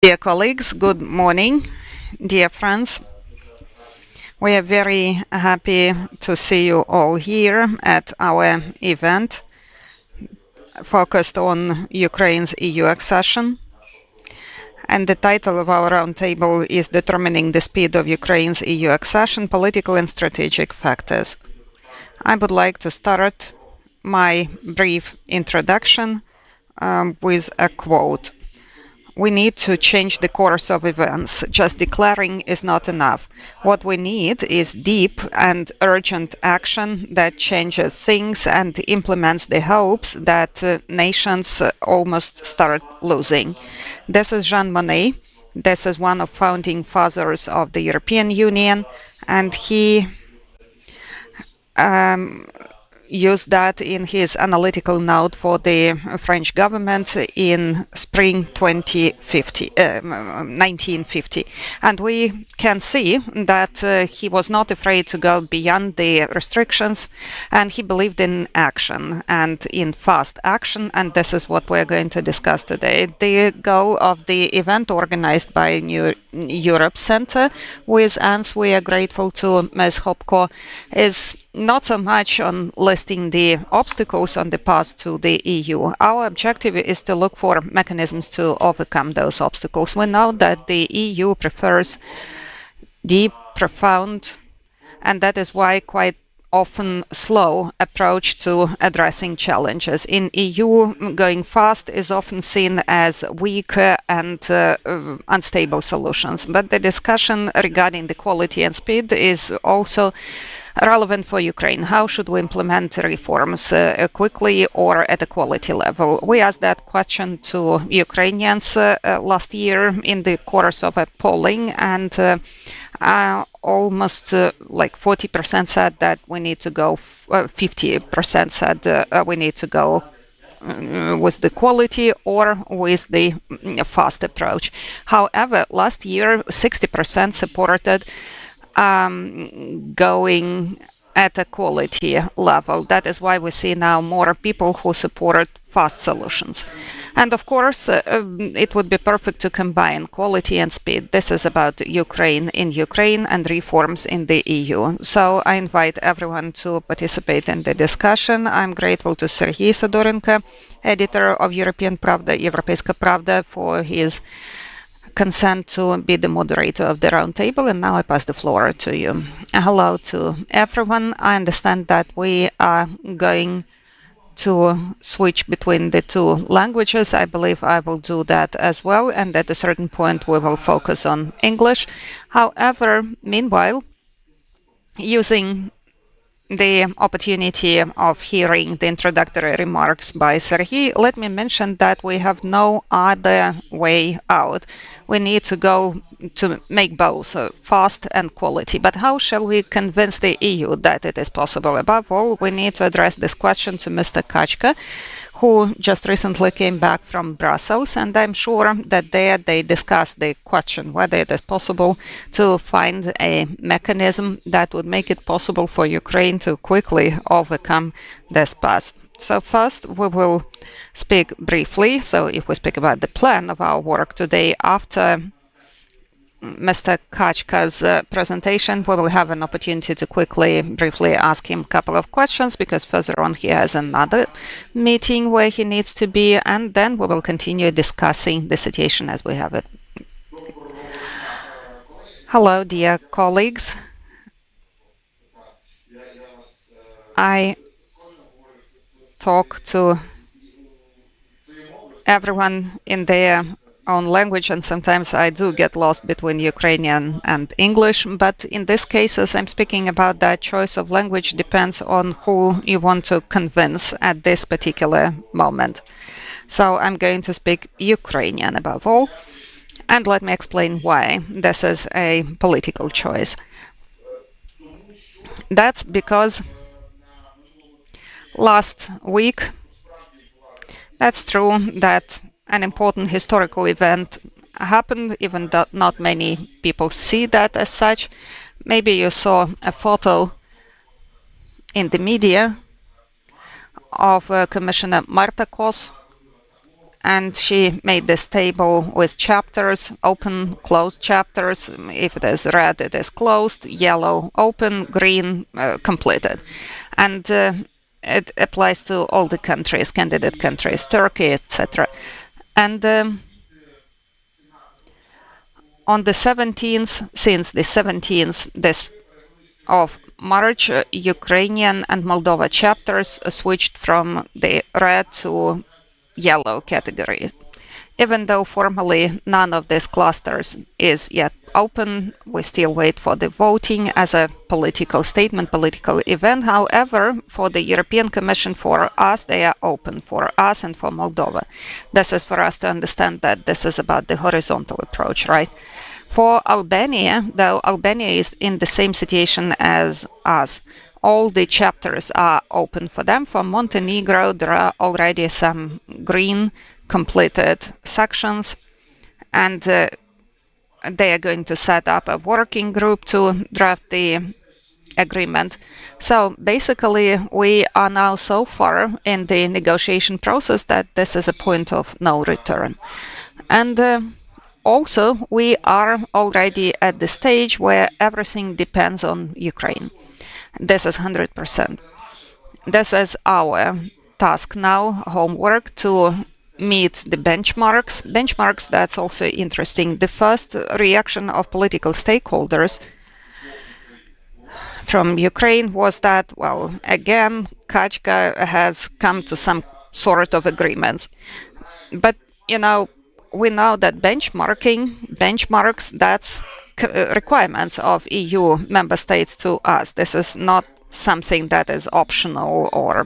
Dear colleagues, good morning. Dear friends, we are very happy to see you all here at our event focused on Ukraine's EU accession. And the title of our roundtable is Determining the Speed of Ukraine's EU Accession, Political and Strategic Factors. I would like to start my brief introduction with a quote. We need to change the course of events. Just declaring is not enough. What we need is deep and urgent action that changes things and implements the hopes that nations almost start losing. This is Jean Monnet. This is one of founding fathers of the European Union, and he used that in his analytical note for the French government in spring 1950. And we can see that he was not afraid to go beyond the restrictions, and he believed in action and in fast action, and this is what we're going to discuss today. The goal of the event organized by New Europe Center with ANS, we are grateful to Ms. Hopko, is not so much on listing the obstacles on the path to the EU. Our objective is to look for mechanisms to overcome those obstacles. We know that the EU prefers deep, profound, and that is why quite often slow approach to addressing challenges. In EU, going fast is often seen as weak and unstable solutions. But the discussion regarding the quality and speed is also relevant for Ukraine. How should we implement reforms quickly or at a quality level? We asked that question to Ukrainians last year in the course of a polling, and almost like 40% said that we need to go, 50% said we need to go with the quality or with the fast approach. However, last year 60% supported going at a quality level. That is why we see now more people who support fast solutions. And of course, it would be perfect to combine quality and speed. This is about Ukraine in Ukraine and reforms in the EU. So I invite everyone to participate in the discussion. I'm grateful to Serhiy Sadorenko, editor of European Pravda, Европейская Pravda, for his consent to be the moderator of the roundtable, and now I pass the floor to you. Hello to everyone. I understand that we are going to switch between the two languages. I believe I will do that as well, and at a certain point we will focus on English. However, meanwhile, using the opportunity of hearing the introductory remarks by Serhiy, let me mention that we have no other way out. We need to go to make both fast and quality. But how shall we convince the EU that it is possible? Above all, we need to address this question to Mr. Kachka, who just recently came back from Brussels, and I'm sure that there they discussed the question whether it is possible to find a mechanism that would make it possible for Ukraine to quickly overcome this path. So first we will speak briefly, so if we speak about the plan of our work today, after Mr. Kachka's presentation, we will have an opportunity to briefly ask him a couple of questions, because further on he has another meeting where he needs to be, and then we will continue discussing the situation as we have it. Hello, dear colleagues. I talk to everyone in their own language, and sometimes I do get lost between Ukrainian and English, but in this cases I'm speaking about that choice of language depends on who you want to convince at this particular moment. So I'm going to speak Ukrainian above all, and let me explain why this is a political choice. That's because last week, that's true that an important historical event happened, even though not many people see that as such. Maybe you saw a photo in the media of Commissioner Marta Kos And she made this table with chapters, open, closed chapters. If it is red, it is closed, yellow, open, green, completed. And it applies to all the countries, candidate countries, Turkey, etc. And on the 17th, since the 17th of March, Ukrainian and Moldova chapters switched from the red to yellow category. Even though formally none of these clusters is yet open, we still wait for the voting as a political statement, political event. However, for the European Commission, for us, they are open, for us and for Moldova. This is for us to understand that this is about the horizontal approach, right? For Albania, though Albania is in the same situation as us, all the chapters are open for them. For Montenegro, there are already some green completed sections, and they are going to set up a working group to draft the agreement. So basically, we are now so far in the negotiation process that this is a point of no return. And also, we are already at the stage where everything depends on Ukraine. This is 100%. This is our task now, homework, to meet the benchmarks. Benchmarks, that's also interesting. The first reaction of political stakeholders from Ukraine was that, well, again, Kachka has come to some sort of agreements. But, we know that benchmarks, that's requirements of EU member states to us. This is not something that is optional or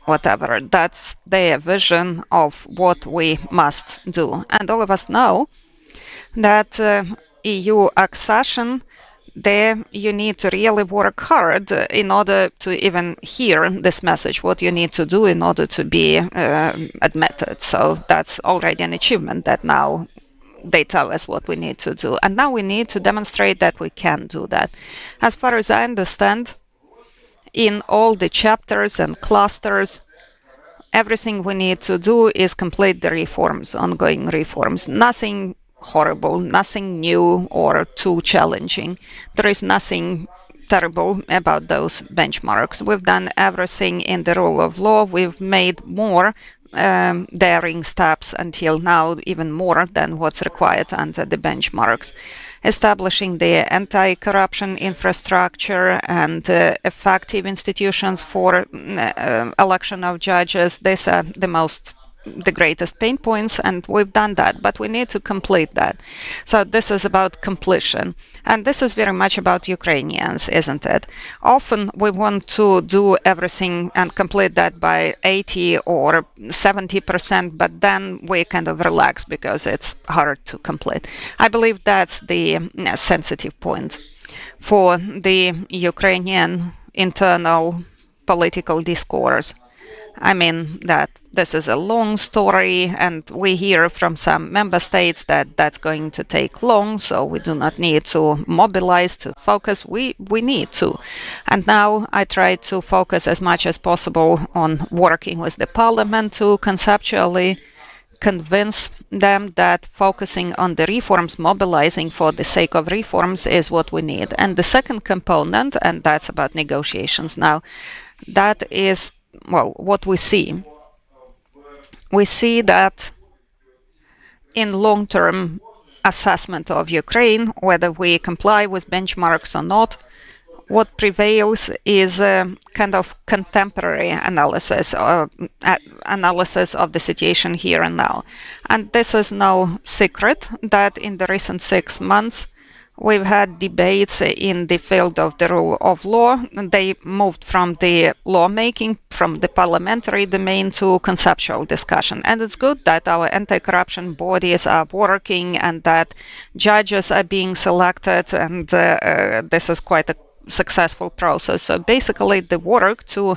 whatever. That's their vision of what we must do. And all of us know that EU accession, there you need to really work hard in order to even hear this message, what you need to do in order to be admitted. So that's already an achievement that now they tell us what we need to do. And now we need to demonstrate that we can do that. As far as I understand, in all the chapters and clusters, everything we need to do is complete the reforms, ongoing reforms. Nothing horrible, nothing new or too challenging. There is nothing terrible about those benchmarks. We've done everything in the rule of law. We've made more daring steps until now, even more than what's required under the benchmarks. Establishing the anti-corruption infrastructure and effective institutions for election of judges. These are the greatest pain points, and we've done that, but we need to complete that. So this is about completion, and this is very much about Ukrainians, isn't it? Often we want to do everything and complete that by 80 or 70%, but then we kind of relax because it's hard to complete. I believe that's the sensitive point for the Ukrainian internal political discourse. I mean that this is a long story, and we hear from some member states that that's going to take long, so we do not need to mobilize, to focus. We need to. And now I try to focus as much as possible on working with the parliament to conceptually convince them that focusing on the reforms, mobilizing for the sake of reforms is what we need. And the second component, and that's about negotiations now, that is, well, what we see. We see that in long-term assessment of Ukraine, whether we comply with benchmarks or not, what prevails is a kind of contemporary analysis of the situation here and now. And this is no secret that in the recent 6 months, we've had debates in the field of the rule of law. They moved from the lawmaking, from the parliamentary domain to conceptual discussion. And it's good that our anti-corruption bodies are working and that judges are being selected, and this is quite a successful process. So basically the work to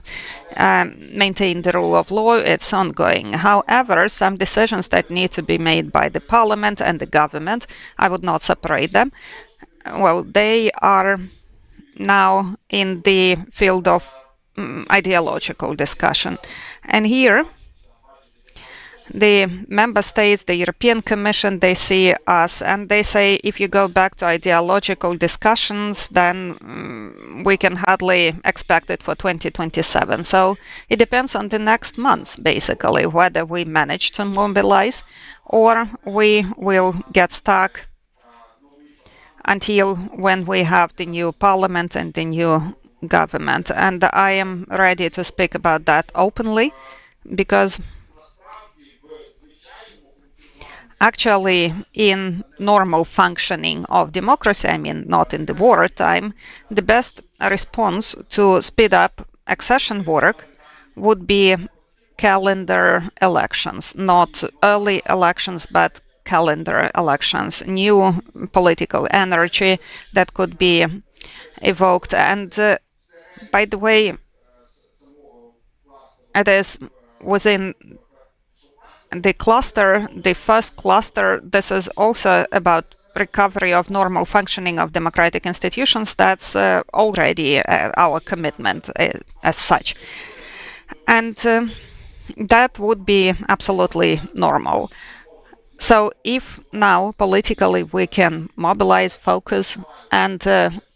maintain the rule of law, it's ongoing. However, some decisions that need to be made by the parliament and the government, I would not separate them. Well, they are now in the field of ideological discussion. And here, The member states, the European Commission, they see us and they say, if you go back to ideological discussions, then we can hardly expect it for 2027. So it depends on the next months, basically, whether we manage to mobilize or we will get stuck until when we have the new parliament and the new government. And I am ready to speak about that openly, because actually in normal functioning of democracy, I mean not in the wartime, the best response to speed up accession work would be calendar elections, not early elections, but calendar elections, new political energy that could be evoked. And by the way, it is within the cluster, the first cluster, this is also about recovery of normal functioning of democratic institutions. That's already our commitment as such. And that would be absolutely normal. So if now politically we can mobilize, focus, and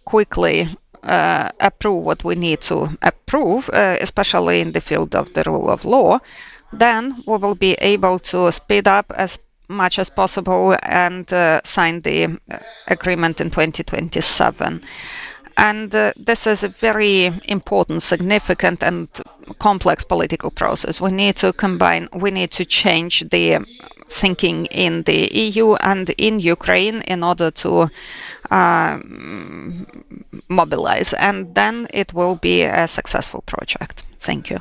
quickly approve what we need to approve, especially in the field of the rule of law, then we will be able to speed up as much as possible and sign the agreement in 2027. And this is a very important, significant, and complex political process. We need to combine, we need to change the thinking in the EU and in Ukraine in order to mobilize. And then it will be a successful project. Thank you.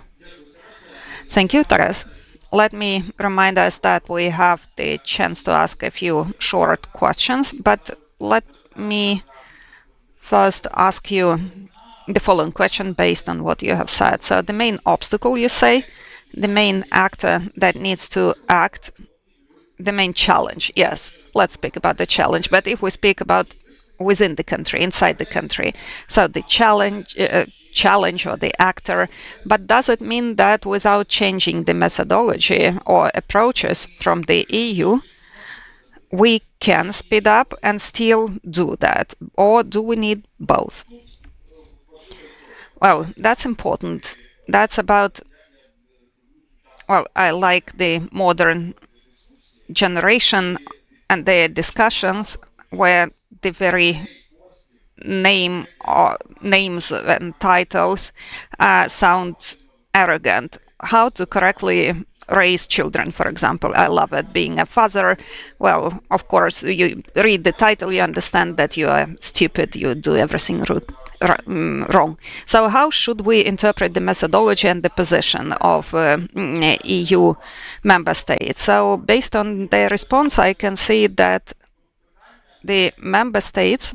Thank you, Taras. Let me remind us that we have the chance to ask a few short questions, but let me first ask you the following question based on what you have said. So the main obstacle, you say, the main actor that needs to act, the main challenge. Yes, let's speak about the challenge. But if we speak about within the country, inside the country, so the challenge or the actor, but does it mean that without changing the methodology or approaches from the EU, we can speed up and still do that? Or do we need both? Well, that's important. That's about, well, I like the modern generation and their discussions where the very names and titles sound arrogant. How to correctly raise children, for example. I love it. Being a father, well, of course, you read the title, you understand that you are stupid, you do everything wrong. So how should we interpret the methodology and the position of EU member states? So based on their response, I can see that the member states,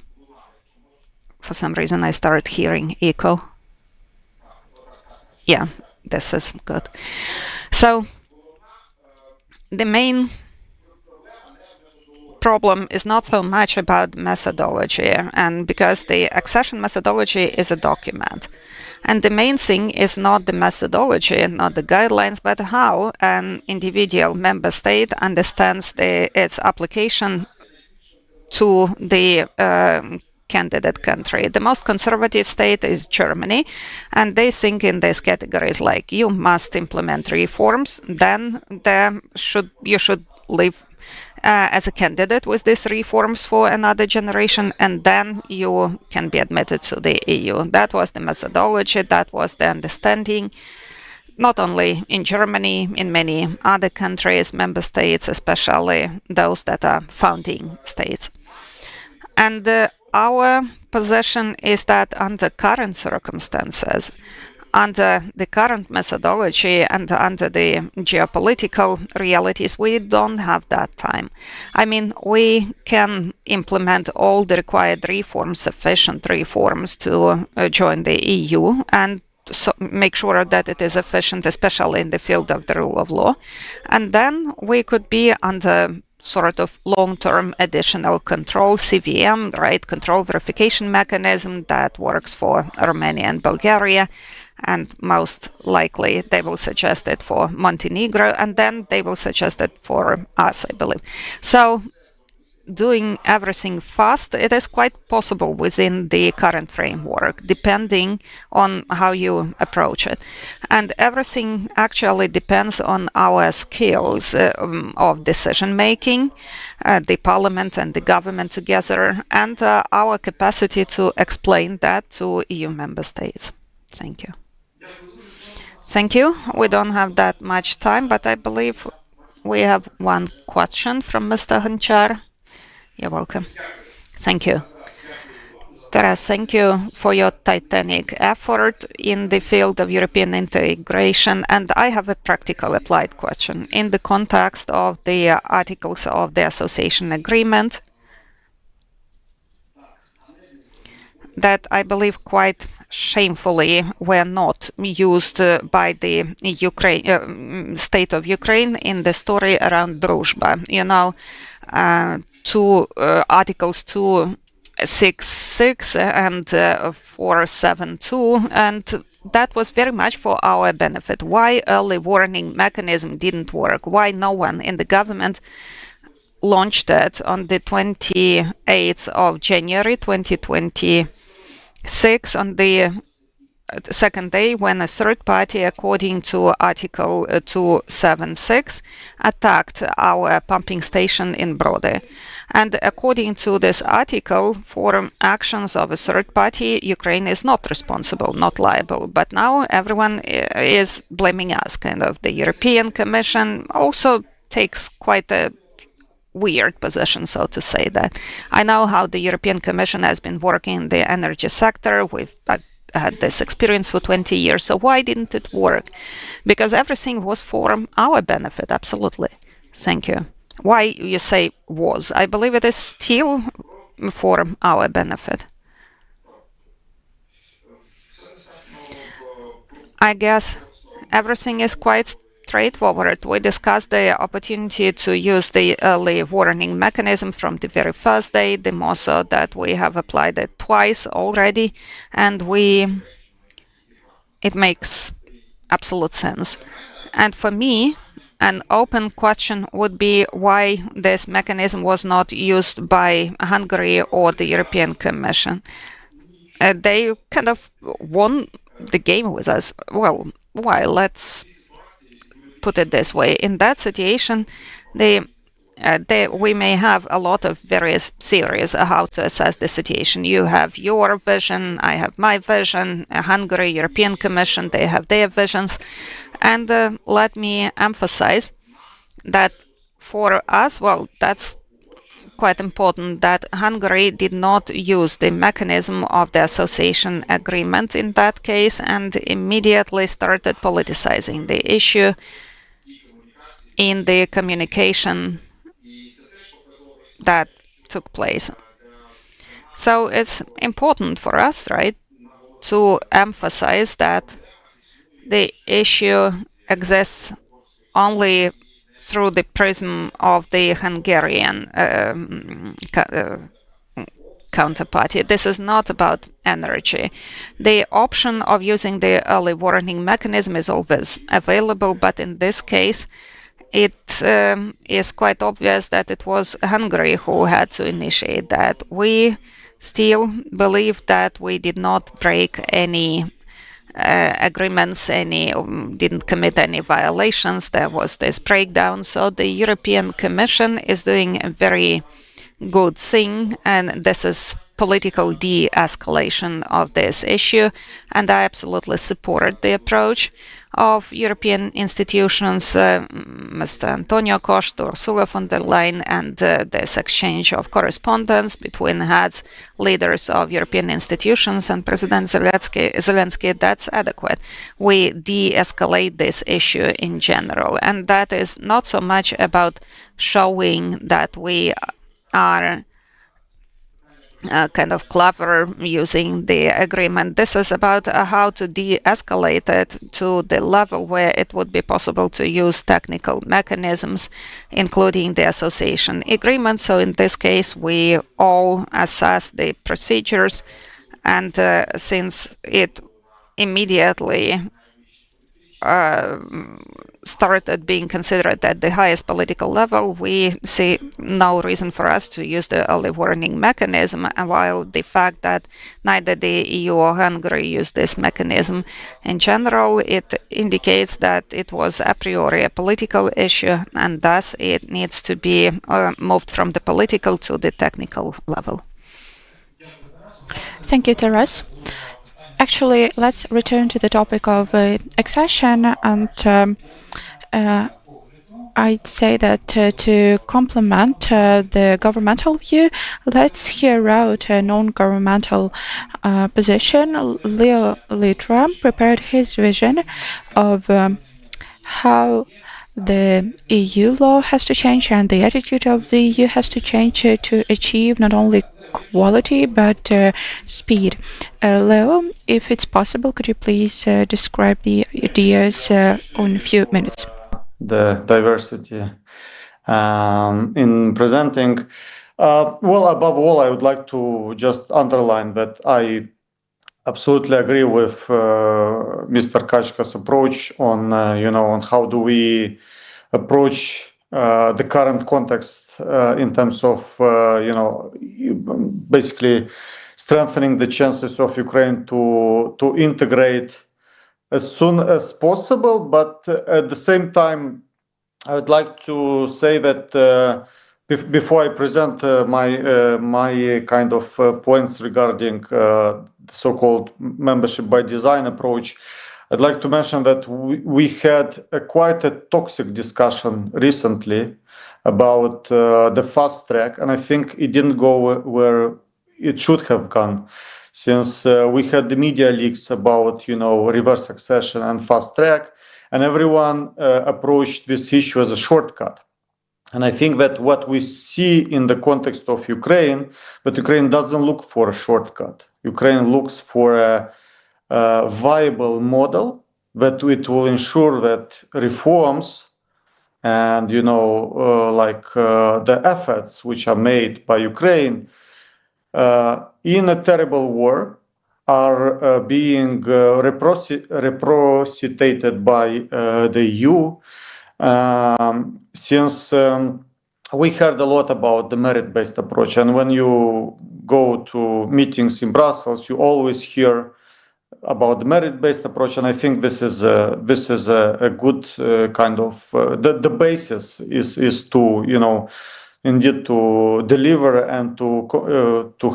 for some reason I started hearing echo. Yeah, this is good. So the main problem is not so much about methodology, and because the accession methodology is a document. And the main thing is not the methodology, not the guidelines, but how an individual member state understands its application to the candidate country. The most conservative state is Germany, and they think in these categories like you must implement reforms, then you should live as a candidate with these reforms for another generation, and then you can be admitted to the EU. That was the methodology, that was the understanding, not only in Germany, in many other countries, member states, especially those that are founding states. And our position is that under current circumstances, under the current methodology and under the geopolitical realities, we don't have that time. I mean, we can implement all the required reforms, sufficient reforms to join the EU and so make sure that it is efficient, especially in the field of the rule of law. And then we could be under sort of long-term additional control, CVM, right, control verification mechanism that works for Romania and Bulgaria, and most likely they will suggest it for Montenegro, and then they will suggest it for us, I believe. So doing everything fast, it is quite possible within the current framework, depending on how you approach it. And everything actually depends on our skills of decision making, the parliament and the government together, and our capacity to explain that to EU member states. Thank you. Thank you. We don't have that much time, but I believe we have one question from Mr. Hunchar. You're welcome. Thank you. Taras, thank you for your titanic effort in the field of European integration. And I have a practical applied question. In the context of the articles of the association agreement, that I believe quite shamefully were not used by the state of Ukraine in the story around Druzhba. You know, Articles 266 and 472, and that was very much for our benefit. Why early warning mechanism didn't work? Why no one in the government launched it on the 28th of January 2026 on the second day when a third party, according to Article 276, attacked our pumping station in Brody. And according to this article, for actions of a third party, Ukraine is not responsible, not liable. But now everyone is blaming us. Kind of the European Commission also takes quite a weird position, so to say. That I know how the European Commission has been working in the energy sector. We've had this experience for 20 years. So why didn't it work? Because everything was for our benefit, absolutely. Thank you. Why you say was? I believe it is still for our benefit. I guess everything is quite straightforward. We discussed the opportunity to use the early warning mechanism from the very first day, the more so that we have applied it twice already, and it makes absolute sense. And for me, an open question would be why this mechanism was not used by Hungary or the European Commission. They kind of won the game with us. Well, why? Let's put it this way. In that situation, we may have a lot of various theories of how to assess the situation. You have your vision, I have my vision, Hungary, European Commission, they have their visions. And let me emphasize that for us, well, that's quite important, that Hungary did not use the mechanism of the association agreement in that case and immediately started politicizing the issue in the communication that took place. So it's important for us, right, to emphasize that the issue exists only through the prism of the Hungarian counterparty. This is not about energy. The option of using the early warning mechanism is always available, but in this case, it is quite obvious that it was Hungary who had to initiate that. We still believe that we did not break any agreements, didn't commit any violations. There was this breakdown. So the European Commission is doing a very good thing, and this is political de-escalation of this issue, and I absolutely support the approach of European institutions, Mr. Antonio Costa, Ursula von der Leyen, and this exchange of correspondence between heads, leaders of European institutions and President Zelensky, that's adequate. We de-escalate this issue in general, and that is not so much about showing that we are kind of clever using the agreement. This is about how to de-escalate it to the level where it would be possible to use technical mechanisms, including the association agreement. So in this case, we all assess the procedures, and since it immediately started being considered at the highest political level, we see no reason for us to use the early warning mechanism, while the fact that neither the EU or Hungary used this mechanism in general, it indicates that it was a priori a political issue, and thus it needs to be moved from the political to the technical level. Thank you, Taras. Actually, let's return to the topic of accession, and I'd say that to complement the governmental view, let's hear out a non-governmental position. Leo Litra prepared his vision of how the EU law has to change and the attitude of the EU has to change to achieve not only quality but speed. Leo, if it's possible, could you please describe the ideas in a few minutes? The diversity in presenting. Well, above all, I would like to just underline that I absolutely agree with Mr. Kachka's approach on, on how do we approach the current context in terms of, basically strengthening the chances of Ukraine to integrate as soon as possible. But at the same time, I would like to say that before I present my kind of points regarding the so-called membership by design approach, I'd like to mention that we had quite a toxic discussion recently about the fast track, and I think it didn't go where it should have gone, since we had the media leaks about, reverse accession and fast track, and everyone approached this issue as a shortcut. And I think that what we see in the context of Ukraine, but Ukraine doesn't look for a shortcut. Ukraine looks for a viable model that it will ensure that reforms and, the efforts which are made by Ukraine in a terrible war are being reciprocated by the EU. Since we heard a lot about the merit-based approach, and when you go to meetings in Brussels, you always hear about the merit-based approach, and I think this is a good kind of the basis is to indeed to deliver and to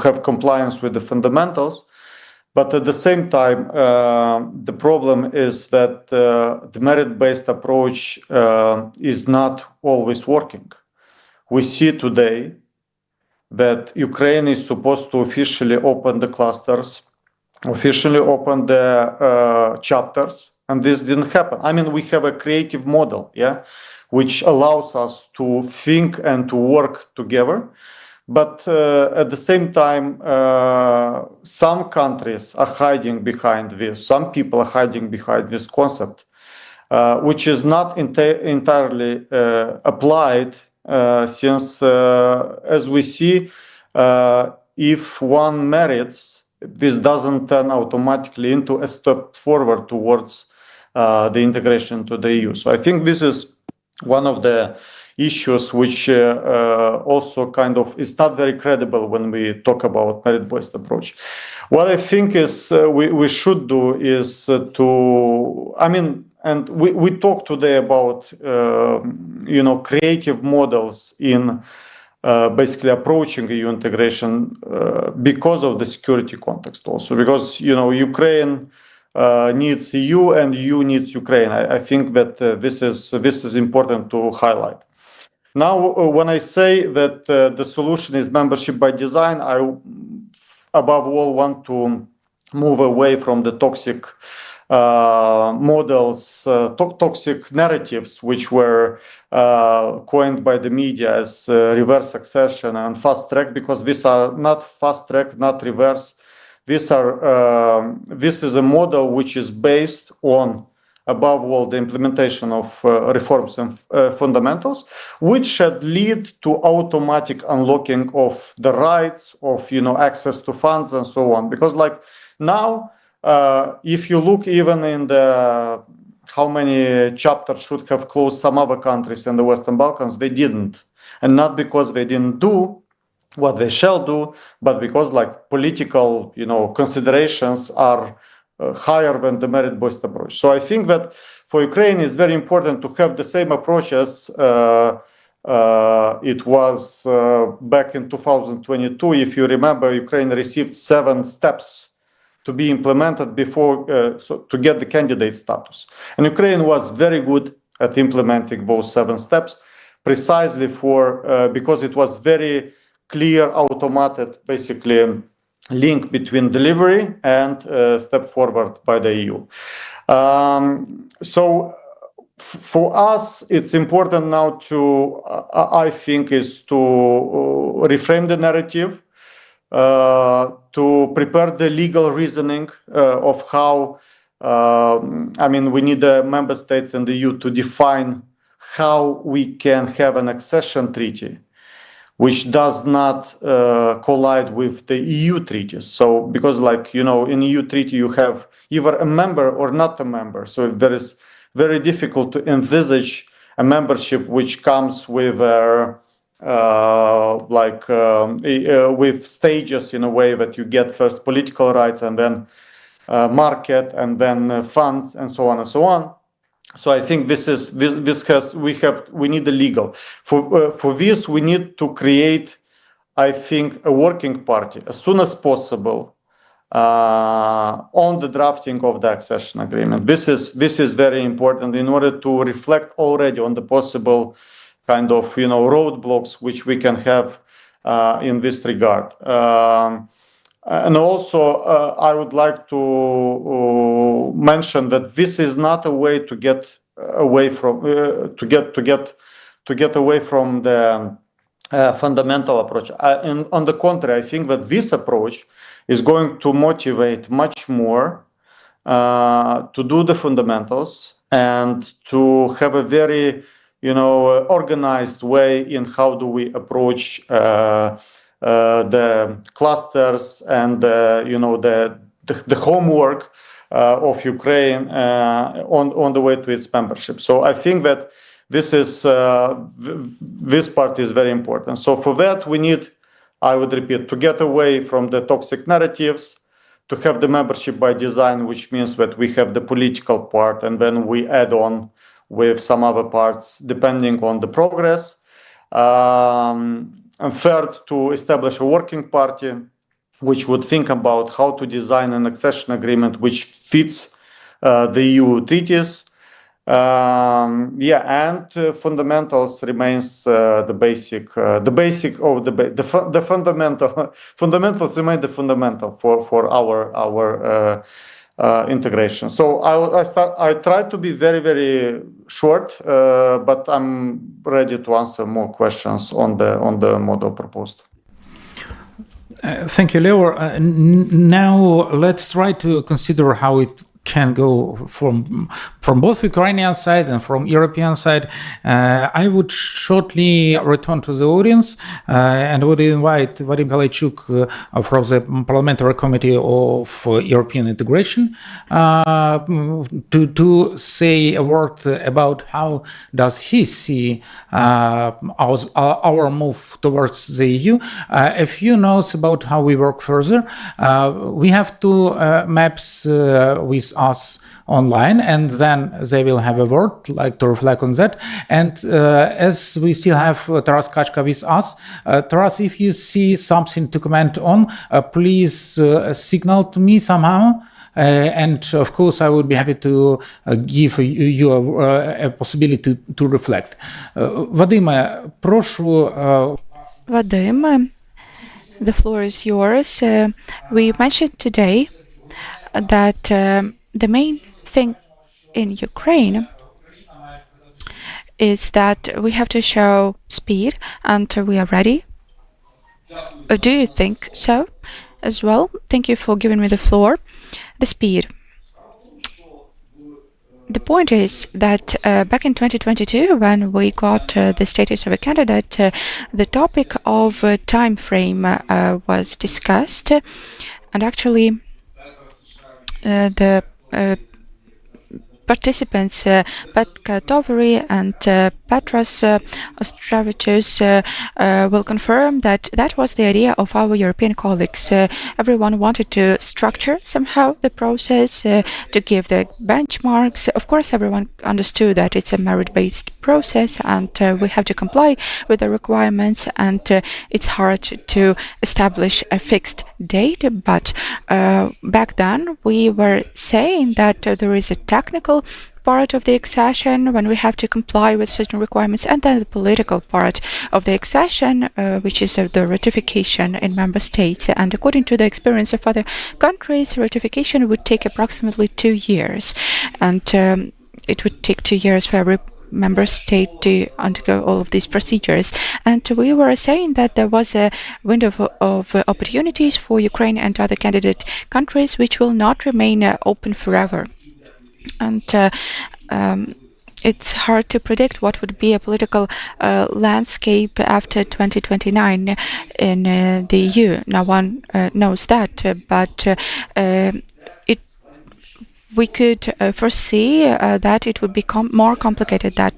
have compliance with the fundamentals. But at the same time, the problem is that the merit-based approach is not always working. We see today that Ukraine is supposed to officially open the clusters, officially open the chapters, and this didn't happen. I mean, we have a creative model, which allows us to think and to work together. But at the same time, some countries are hiding behind this. Some people are hiding behind this concept, which is not entirely applied, since, as we see, if one merits, this doesn't turn automatically into a step forward towards the integration to the EU. So I think this is one of the issues which also kind of is not very credible when we talk about merit-based approach. What I think is we should do is and we talked today about creative models in basically approaching EU integration because of the security context also, because Ukraine needs EU and EU needs Ukraine. I think that this is important to highlight. Now, when I say that the solution is membership by design, I above all want to move away from the toxic models, toxic narratives, which were coined by the media as reverse accession and fast track, because these are not fast track, not reverse. This is a model which is based on, above all, the implementation of reforms and fundamentals, which should lead to automatic unlocking of the rights of, access to funds and so on. Because like now, if you look even in the how many chapters should have closed some other countries in the Western Balkans, they didn't. And not because they didn't do what they shall do, but because like political, considerations are higher than the merit-based approach. So I think that for Ukraine it's very important to have the same approach as it was back in 2022. If you remember, Ukraine received 7 steps to be implemented before to get the candidate status. And Ukraine was very good at implementing those 7 steps, precisely because it was very clear, automated, basically link between delivery and step forward by the EU. So for us, it's important now to, I think, is to reframe the narrative, to prepare the legal reasoning of how, we need the member states and the EU to define how we can have an accession treaty which does not collide with the EU treaties. So, because in EU treaty, you have either a member or not a member. So there is very difficult to envisage a membership which comes with with stages, in a way that you get first political rights and then market and then funds and so on and so on. So I think we need the legal. For this, we need to create, I think, a working party as soon as possible on the drafting of the accession agreement. This is very important in order to reflect already on the possible kind of roadblocks which we can have in this regard. And also, I would like to mention that this is not a way to get away from the fundamental approach. And on the contrary, I think that this approach is going to motivate much more to do the fundamentals and to have a very organized way in how do we approach the clusters and the homework of Ukraine on the way to its membership. So I think that this part is very important. So for that we need, I would repeat, to get away from the toxic narratives, to have the membership by design, which means that we have the political part and then we add on with some other parts depending on the progress. And third, to establish a working party which would think about how to design an accession agreement which fits the EU treaties. And fundamentals remains the fundamentals remain the fundamental for our integration. So I try to be very, very short, but I'm ready to answer more questions on the model proposed. Thank you, Leo. Now let's try to consider how it can go from both Ukrainian side and from European side. I would shortly return to the audience and would invite Vadim Kalaichuk from the Parliamentary Committee of European Integration to say a word about how does he see our move towards the EU. A few notes about how we work further. We have 2 maps with us online, and then they will have a word like to reflect on that. And as we still have Taras Kachka with us, Taras, if you see something to comment on, please signal to me somehow. And of course, I would be happy to give you a possibility to reflect. Vadime, прошу. Vadim, the floor is yours. We mentioned today that the main thing in Ukraine is that we have to show speed, and we are ready. Do you think so as well? Thank you for giving me the floor. The speed. The point is that back in 2022, when we got the status of a candidate, the topic of time frame was discussed, and actually the participants, Petka Tovary and Petras Ostravicius, will confirm that that was the idea of our European colleagues. Everyone wanted to structure somehow the process, to give the benchmarks. Of course, everyone understood that it's a merit-based process and we have to comply with the requirements, and it's hard to establish a fixed date. But back then, we were saying that there is a technical part of the accession when we have to comply with certain requirements, and then the political part of the accession, which is the ratification in member states. And according to the experience of other countries, ratification would take approximately 2 years, and it would take 2 years for every member state to undergo all of these procedures. And we were saying that there was a window of opportunities for Ukraine and other candidate countries which will not remain open forever. And it's hard to predict what would be a political landscape after 2029 in the EU. No one knows that, but we could foresee that it would become more complicated than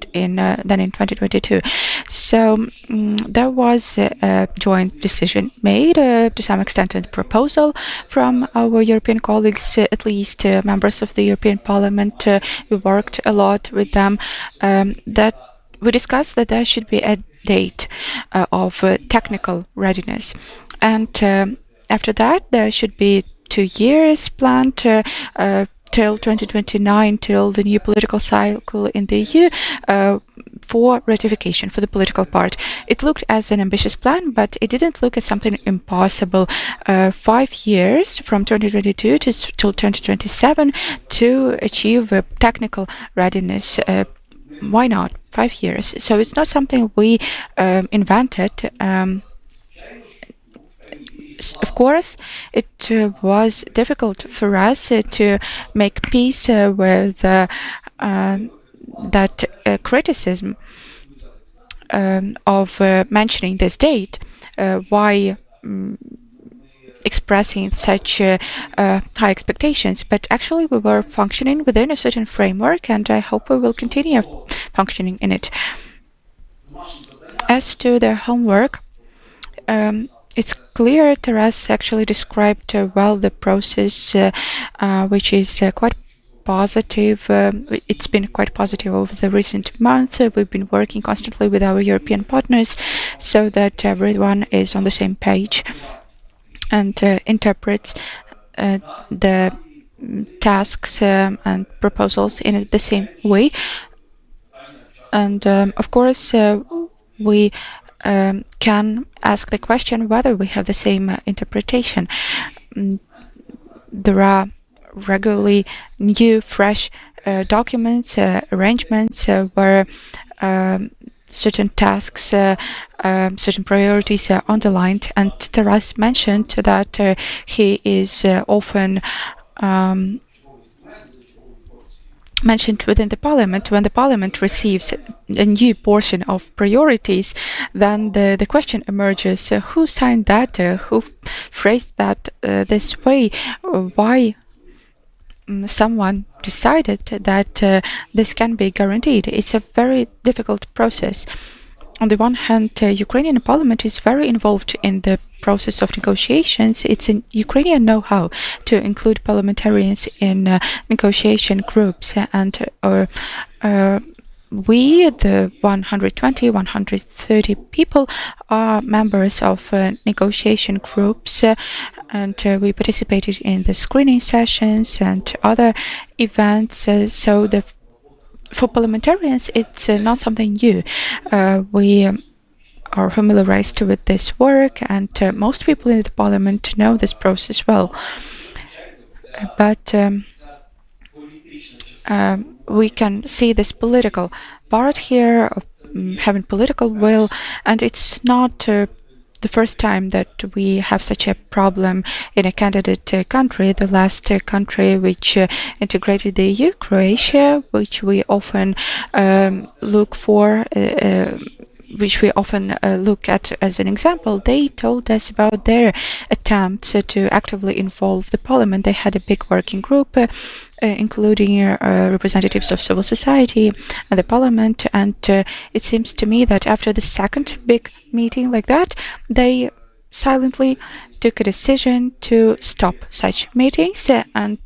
in 2022. So there was a joint decision made, to some extent a proposal from our European colleagues, at least members of the European Parliament. We worked a lot with them. That we discussed that there should be a date of technical readiness, and after that there should be 2 years planned till 2029, till the new political cycle in the EU, for ratification, for the political part. It looked as an ambitious plan, but it didn't look as something impossible. 5 years from 2022 till 2027 to achieve technical readiness. Why not 5 years? So it's not something we invented. Of course, it was difficult for us to make peace with that criticism of mentioning this date. Why expressing such high expectations? But actually, we were functioning within a certain framework, and I hope we will continue functioning in it. As to the homework, it's clear Taras actually described well the process, which is quite positive. It's been quite positive over the recent months. We've been working constantly with our European partners so that everyone is on the same page and interprets the tasks and proposals in the same way. And of course, we can ask the question whether we have the same interpretation. There are regularly new, fresh documents, arrangements where certain tasks, certain priorities are underlined. And Taras mentioned that he is often mentioned within the parliament. When the parliament receives a new portion of priorities, then the question emerges, who signed that, who phrased that this way, why someone decided that this can be guaranteed. It's a very difficult process. On the one hand, Ukrainian parliament is very involved in the process of negotiations. It's in Ukrainian know-how to include parliamentarians in negotiation groups, and we, the 120, 130 people, are members of negotiation groups, and we participated in the screening sessions and other events. So for parliamentarians, it's not something new. We are familiarized with this work, and most people in the parliament know this process well. But we can see this political part here of having political will, and it's not the first time that we have such a problem in a candidate country. The last country which integrated the EU, Croatia, which we often look for. Which we often look at as an example, they told us about their attempts to actively involve the parliament. They had a big working group, including representatives of civil society and the parliament, and it seems to me that after the second big meeting like that, they silently took a decision to stop such meetings and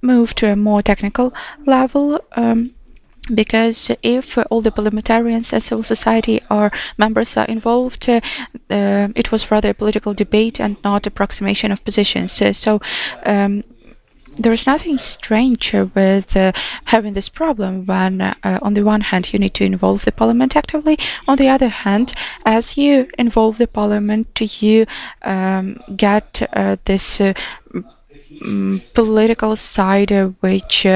move to a more technical level. Because if all the parliamentarians and civil society members are involved, it was rather a political debate and not approximation of positions. So there is nothing strange with having this problem when, on the one hand, you need to involve the parliament actively. On the other hand, as you involve the parliament, you get this political side which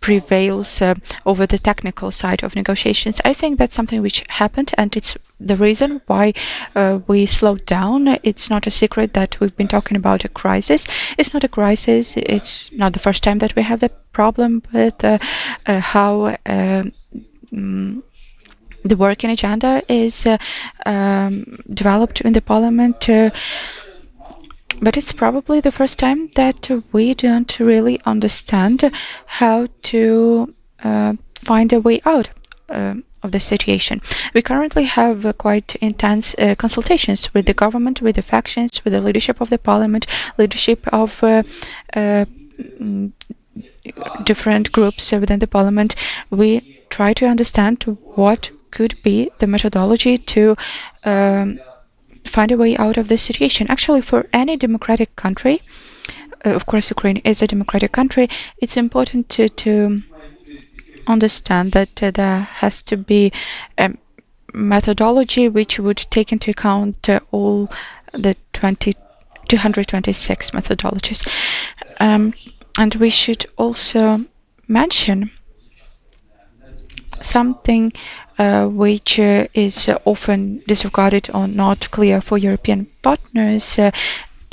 prevails over the technical side of negotiations. I think that's something which happened, and it's the reason why we slowed down. It's not a secret that we've been talking about a crisis. It's not a crisis. It's not the first time that we have the problem with how the working agenda is developed in the parliament. But it's probably the first time that we don't really understand how to find a way out of the situation. We currently have quite intense consultations with the government, with the factions, with the leadership of the parliament, leadership of different groups within the parliament. We try to understand what could be the methodology to find a way out of this situation. Actually, for any democratic country, of course Ukraine is a democratic country, it's important to understand that there has to be a methodology which would take into account all the 226 methodologies. And we should also mention something which is often disregarded or not clear for European partners.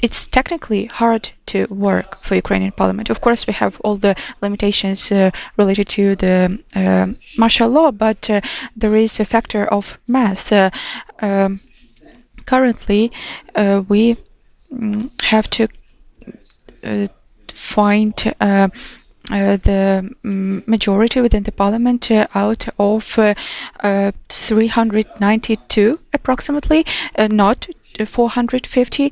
It's technically hard to work for Ukrainian parliament. Of course, we have all the limitations related to the martial law, but there is a factor of math. Currently, we have to find the majority within the parliament out of 392 approximately, not 450.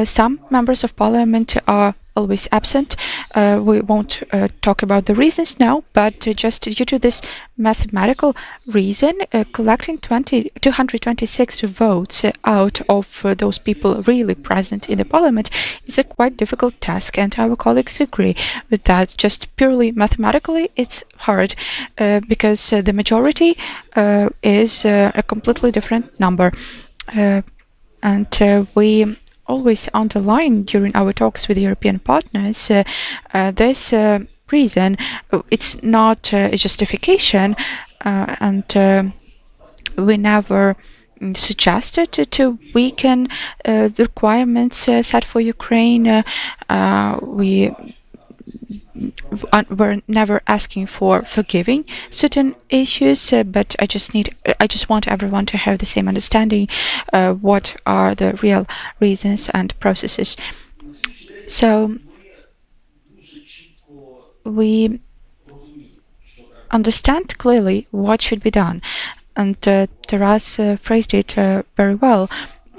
Some members of parliament are always absent. We won't talk about the reasons now, but just due to this mathematical reason, collecting 226 votes out of those people really present in the parliament is a quite difficult task, and our colleagues agree with that. Just purely mathematically, it's hard because the majority is a completely different number. And we always underline during our talks with European partners this reason. It's not a justification, and we never suggested to weaken the requirements set for Ukraine. We were never asking for forgiving certain issues, but I just want everyone to have the same understanding what are the real reasons and processes. So we understand clearly what should be done, and Taras phrased it very well.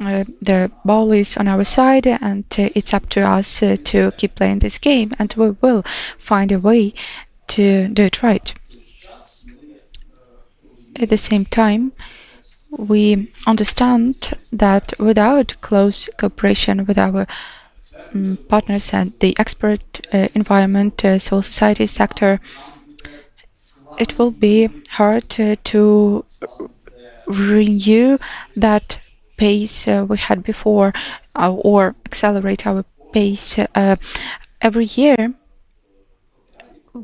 The ball is on our side, and it's up to us to keep playing this game, and we will find a way to do it right. At the same time, we understand that without close cooperation with our partners and the expert environment, civil society sector, it will be hard to renew that pace we had before, or accelerate our pace. Every year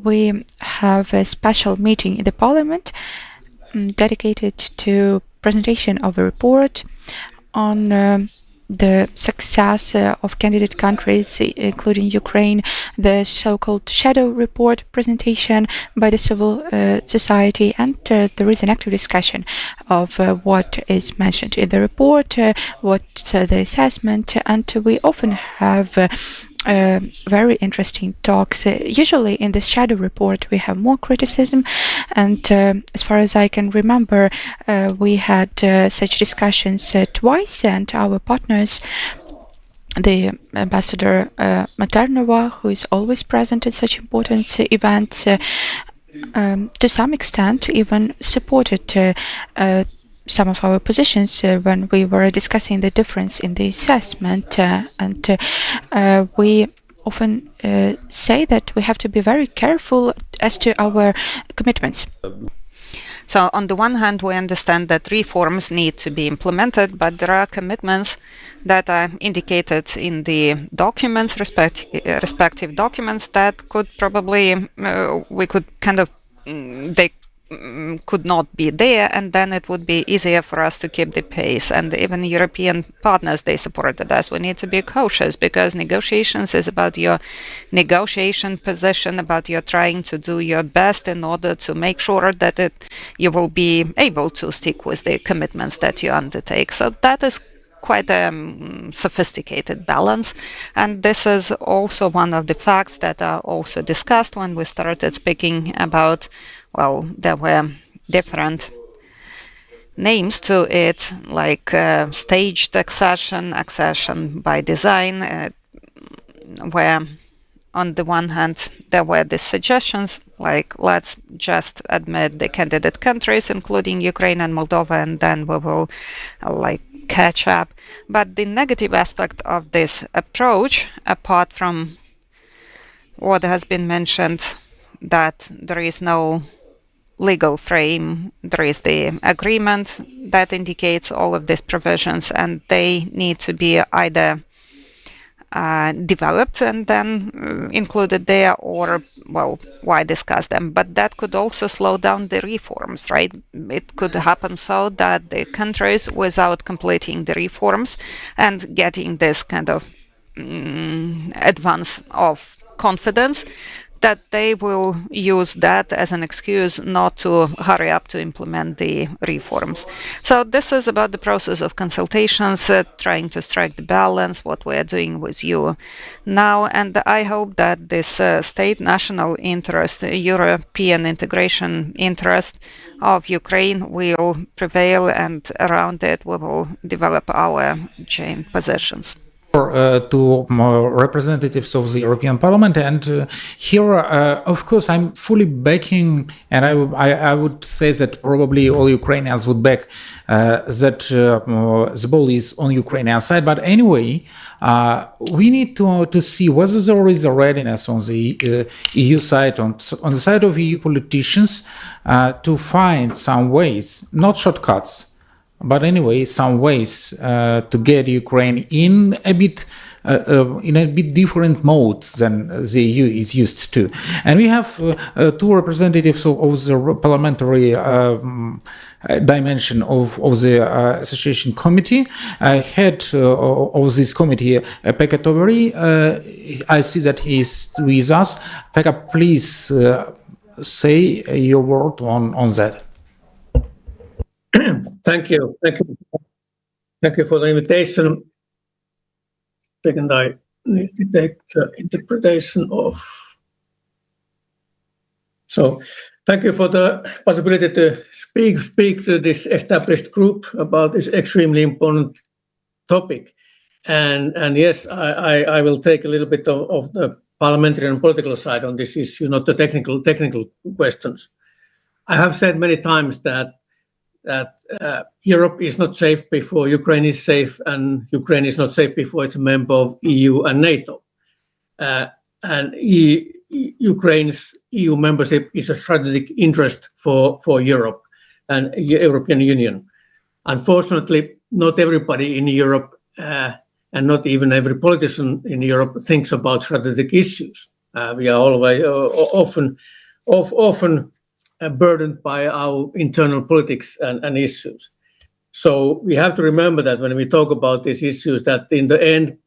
we have a special meeting in the Parliament dedicated to presentation of a report on the success of candidate countries, including Ukraine, the so-called shadow report presentation by the civil society, and there is an active discussion of what is mentioned in the report, what's the assessment, and we often have very interesting talks. Usually in the shadow report we have more criticism, and as far as I can remember, we had such discussions twice, and our partners, the ambassador Maternova, who is always present at such important events, to some extent even supported some of our positions when we were discussing the difference in the assessment, and we often say that we have to be very careful as to our commitments. So on the one hand, we understand that reforms need to be implemented, but there are commitments that are indicated in the documents, respective documents, that could probably, we could kind of, they could not be there, and then it would be easier for us to keep the pace. And even European partners, they supported us. We need to be cautious, because negotiations is about your negotiation position, about your trying to do your best in order to make sure that you will be able to stick with the commitments that you undertake. So that is quite a sophisticated balance, and this is also one of the facts that are also discussed when we started speaking about, well, there were different names to it, like staged accession by design, where on the one hand there were the suggestions like, let's just admit the candidate countries, including Ukraine and Moldova, and then we will catch up. But the negative aspect of this approach, apart from what has been mentioned, that there is no legal frame, there is the agreement that indicates all of these provisions, and they need to be either developed and then included there, or, well, why discuss them? But that could also slow down the reforms, right? It could happen so that the countries, without completing the reforms and getting this kind of advance of confidence, that they will use that as an excuse not to hurry up to implement the reforms. So this is about the process of consultations, trying to strike the balance, what we are doing with you now. And I hope that this state national interest, European integration interest of Ukraine will prevail, and around it we will develop our joint positions. To representatives of the European Parliament, and here, of course, I'm fully backing, and I would say that probably all Ukrainians would back that the ball is on Ukrainian side. But anyway, we need to see whether there is a readiness on the EU side, on the side of EU politicians, to find some ways, not shortcuts, but anyway, some ways to get Ukraine in a bit different modes than the EU is used to. And we have two representatives of the parliamentary dimension of the Association Committee. Head of this committee, Pekka Toveri. I see that he is with us. Pekka, please say your word on that. Thank you for the invitation. Second, I need to take the interpretation off. So, thank you for the possibility to speak to this established group about this extremely important topic. And yes, I will take a little bit of the parliamentary and political side on this issue, not the technical questions. I have said many times that Europe is not safe before Ukraine is safe, and Ukraine is not safe before it's a member of EU and NATO. And Ukraine's EU membership is a strategic interest for Europe and European Union. Unfortunately, not everybody in Europe and not even every politician in Europe thinks about strategic issues. We are always often burdened by our internal politics and issues. So we have to remember that when we talk about these issues, that in the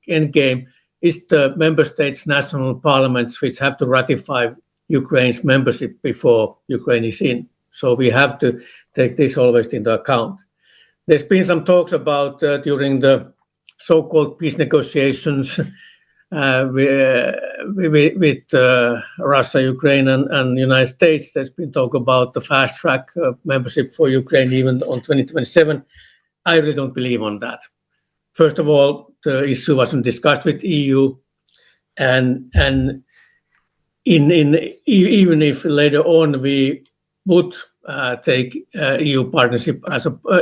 end game, it's the member states' national parliaments which have to ratify Ukraine's membership before Ukraine is in. So we have to take this always into account. There's been some talks about during the so-called peace negotiations with Russia, Ukraine, and United States. There's been talk about the fast track membership for Ukraine even on 2027. I really don't believe on that. First of all, the issue wasn't discussed with EU, and even if later on we would take EU partnership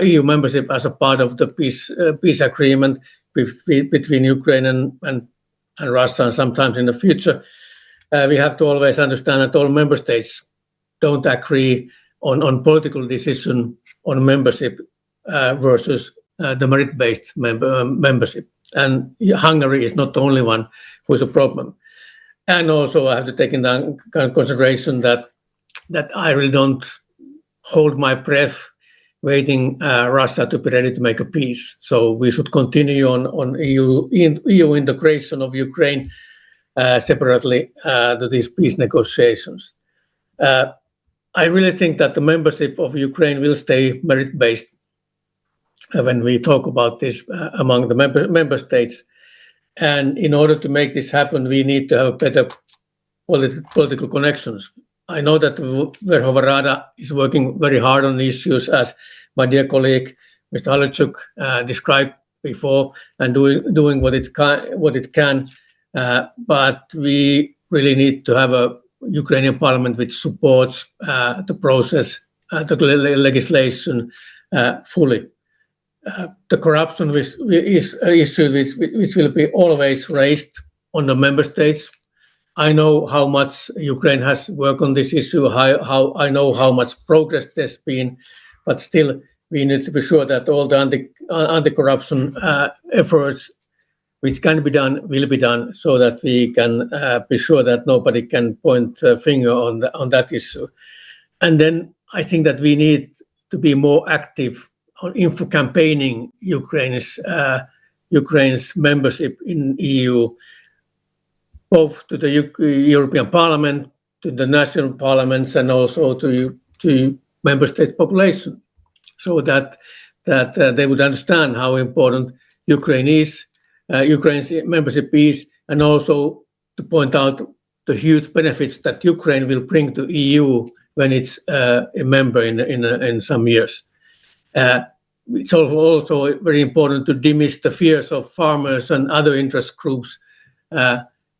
EU membership as a part of the peace agreement between Ukraine and Russia, and sometimes in the future, we have to always understand that all member states don't agree on political decision on membership versus the merit-based membership. And Hungary is not the only one who is a problem. And also I have to take into consideration that I really don't hold my breath waiting Russia to be ready to make a peace. So we should continue on EU integration of Ukraine separately to these peace negotiations. I really think that the membership of Ukraine will stay merit-based when we talk about this among the member states. And in order to make this happen, we need to have better political connections. I know that Verkhovna Rada is working very hard on issues, as my dear colleague, Mr. Halachuk, described before, and doing what it can. But we really need to have a Ukrainian parliament which supports the process, the legislation fully. The corruption is issue which will be always raised on the member states. I know how much Ukraine has worked on this issue, how I know how much progress there's been, but still we need to be sure that all the anti-corruption efforts which can be done will be done, so that we can be sure that nobody can point a finger on that issue. And then I think that we need to be more active on info campaigning Ukraine's membership in EU, both to the European Parliament, to the national parliaments, and also to member states' population, so that they would understand how important Ukraine is, Ukraine's membership is, and also to point out the huge benefits that Ukraine will bring to EU when it's a member in some years. It's also very important to diminish the fears of farmers and other interest groups,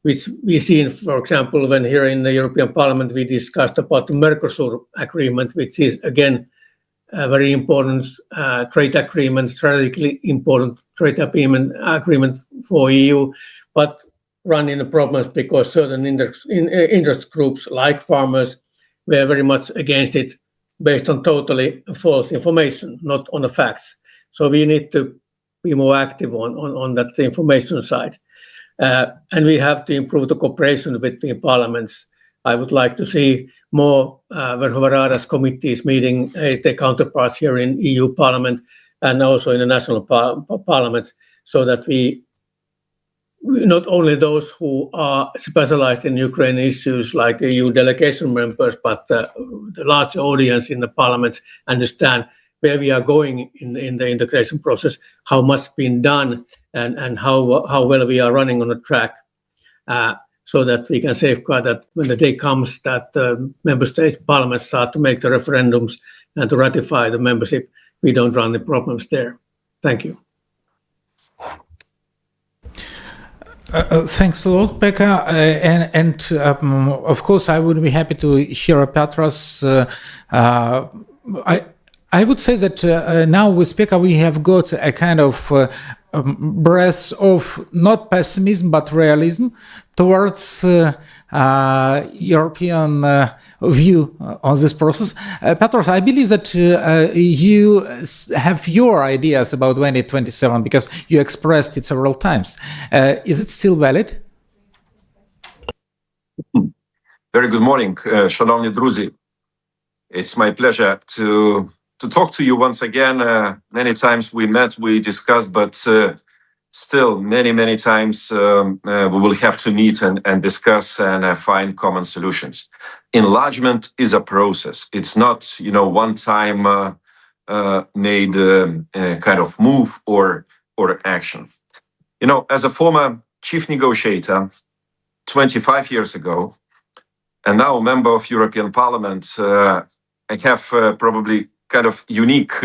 which we see, for example, when here in the European Parliament we discussed about the Mercosur agreement, which is again a very important trade agreement, strategically important trade agreement for EU, but run into problems because certain interest groups like farmers were very much against it, based on totally false information, not on the facts. So we need to be more active on that information side. And we have to improve the cooperation between parliaments. I would like to see more Verkhovna Rada's committees meeting their counterparts here in EU Parliament and also in the national parliaments, so that we not only those who are specialized in Ukraine issues like EU delegation members, but the large audience in the parliament understand where we are going in the integration process, how much has been done, and how well we are running on the track, so that we can safeguard that when the day comes that member states' parliaments start to make the referendums and to ratify the membership, we don't run the problems there. Thank you. Thanks a lot, Pekka. And of course, I would be happy to hear Petras. I would say that now with Pekka, we have got a kind of breath of not pessimism, but realism towards European view on this process. Petros, I believe that you have your ideas about 2027 because you expressed it several times. Is it still valid? Very good morning, шановні друзі. It's my pleasure to talk to you once again. Many times we met, we discussed, but still many times we will have to meet and discuss and find common solutions. Enlargement is a process. It's not, one time made kind of move or action. As a former chief negotiator 25 years ago, and now a member of European Parliament, I have probably kind of unique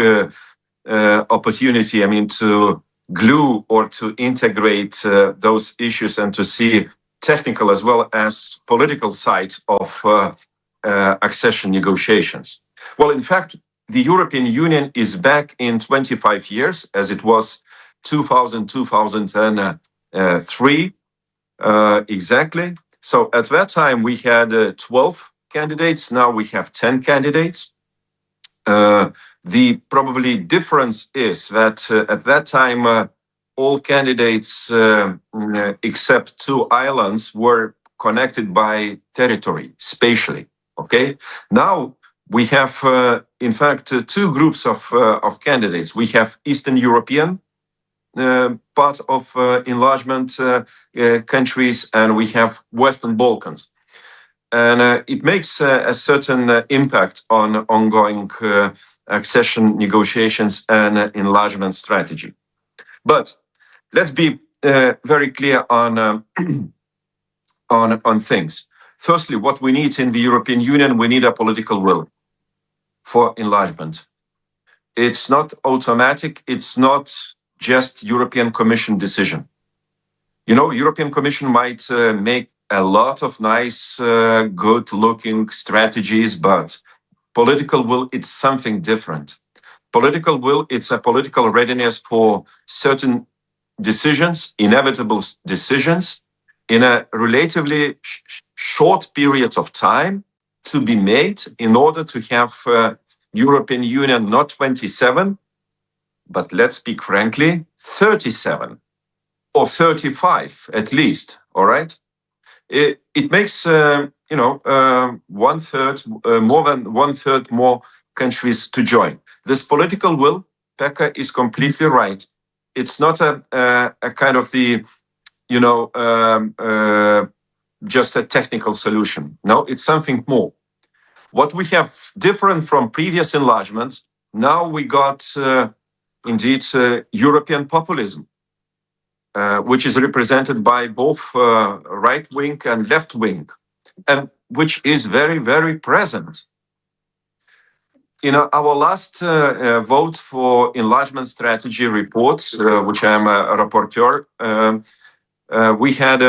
opportunity, to glue or to integrate those issues and to see technical as well as political sides of accession negotiations. Well, in fact, the European Union is back in 25 years, as it was 2003 exactly. So at that time, we had 12 candidates. Now we have 10 candidates. The probably difference is that at that time, all candidates except 2 islands were connected by territory, spatially. Okay. Now we have, in fact, 2 groups of candidates. We have Eastern European part of enlargement countries, and we have Western Balkans. And it makes a certain impact on ongoing accession negotiations and enlargement strategy. But let's be very clear on things. Firstly, what we need in the European Union, we need a political will for enlargement. It's not automatic. It's not just European Commission decision. European Commission might make a lot of nice, good-looking strategies, but political will, it's something different. Political will, it's a political readiness for certain decisions, inevitable decisions, in a relatively short period of time to be made in order to have European Union not 27, but let's speak frankly, 37 or 35 at least, all right? It makes, more than 1/3 more countries to join. This political will, Pekka is completely right. It's not a kind of the, just a technical solution. No, it's something more. What we have different from previous enlargements, now we got indeed European populism, which is represented by both right wing and left wing, and which is very, very present. Our last vote for enlargement strategy reports, which I am a rapporteur, we had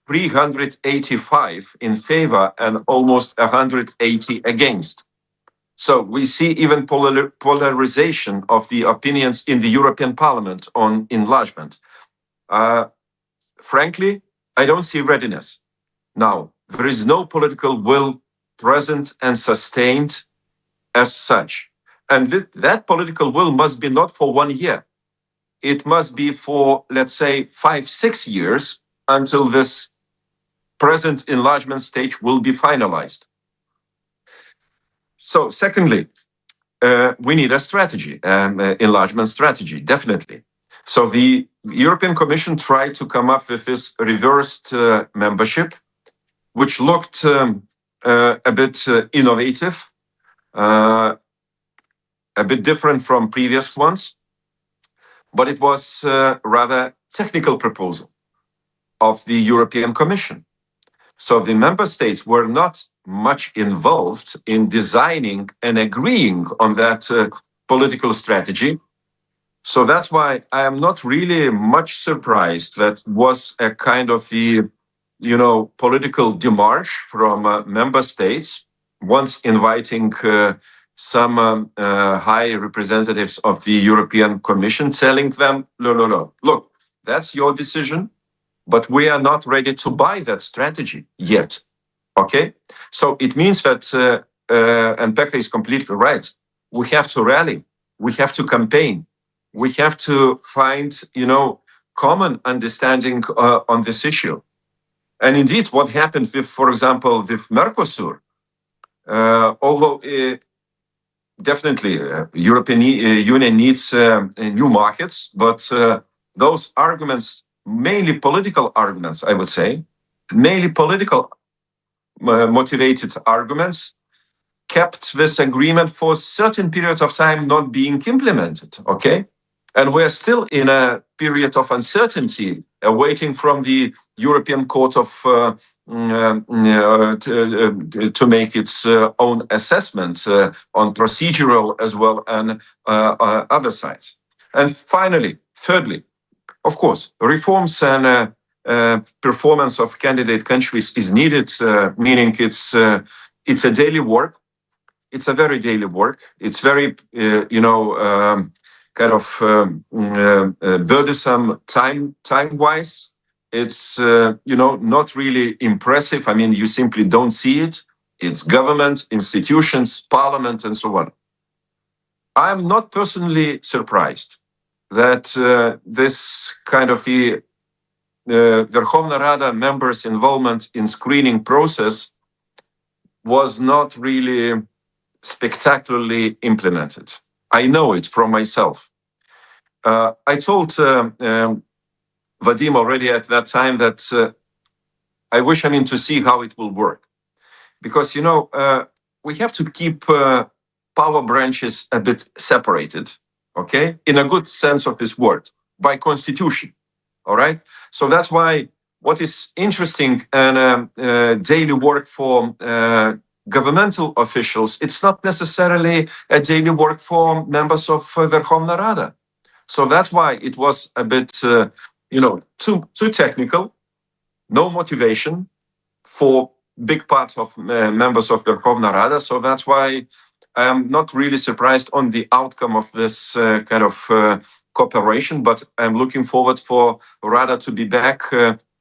385 in favor and almost 180 against. So we see even polarization of the opinions in the European Parliament on enlargement. Frankly, I don't see readiness. Now, there is no political will present and sustained as such. And that political will must be not for 1 year. It must be for, let's say, 5-6 years until this present enlargement stage will be finalized. So secondly, we need a strategy, enlargement strategy, definitely. So the European Commission tried to come up with this reversed membership, which looked a bit innovative, a bit different from previous ones, but it was rather technical proposal of the European Commission. So the member states were not much involved in designing and agreeing on that political strategy. So that's why I am not really much surprised that was a kind of the, political démarche from member states, once inviting some high representatives of the European Commission, telling them, no, look, that's your decision, but we are not ready to buy that strategy yet. Okay? So it means that, and Pekka is completely right, we have to rally, we have to campaign, we have to find, common understanding on this issue. And indeed, what happened with, for example, with Mercosur, although definitely European Union needs new markets, but those arguments, mainly political arguments, I would say, mainly political motivated arguments, kept this agreement for a certain period of time not being implemented, okay? And we're still in a period of uncertainty, awaiting from the European Court of to make its own assessment on procedural as well and other sides. And finally, thirdly, of course, reforms and performance of candidate countries is needed, meaning it's a daily work. It's a very daily work. It's very, kind of burdensome time-wise. It's, not really impressive. I mean, you simply don't see it. It's government, institutions, parliament, and so on. I'm not personally surprised that this kind of Verkhovna Rada members' involvement in screening process was not really spectacularly implemented. I know it from myself. I told Vadim already at that time that I wish, to see how it will work. Because, we have to keep power branches a bit separated, okay? In a good sense of this word, by constitution, all right? So that's why what is interesting and daily work for governmental officials, it's not necessarily a daily work for members of Verkhovna Rada. So that's why it was a bit, too technical, no motivation for big part of members of Verkhovna Rada. So that's why I'm not really surprised on the outcome of this kind of cooperation, but I'm looking forward for Rada to be back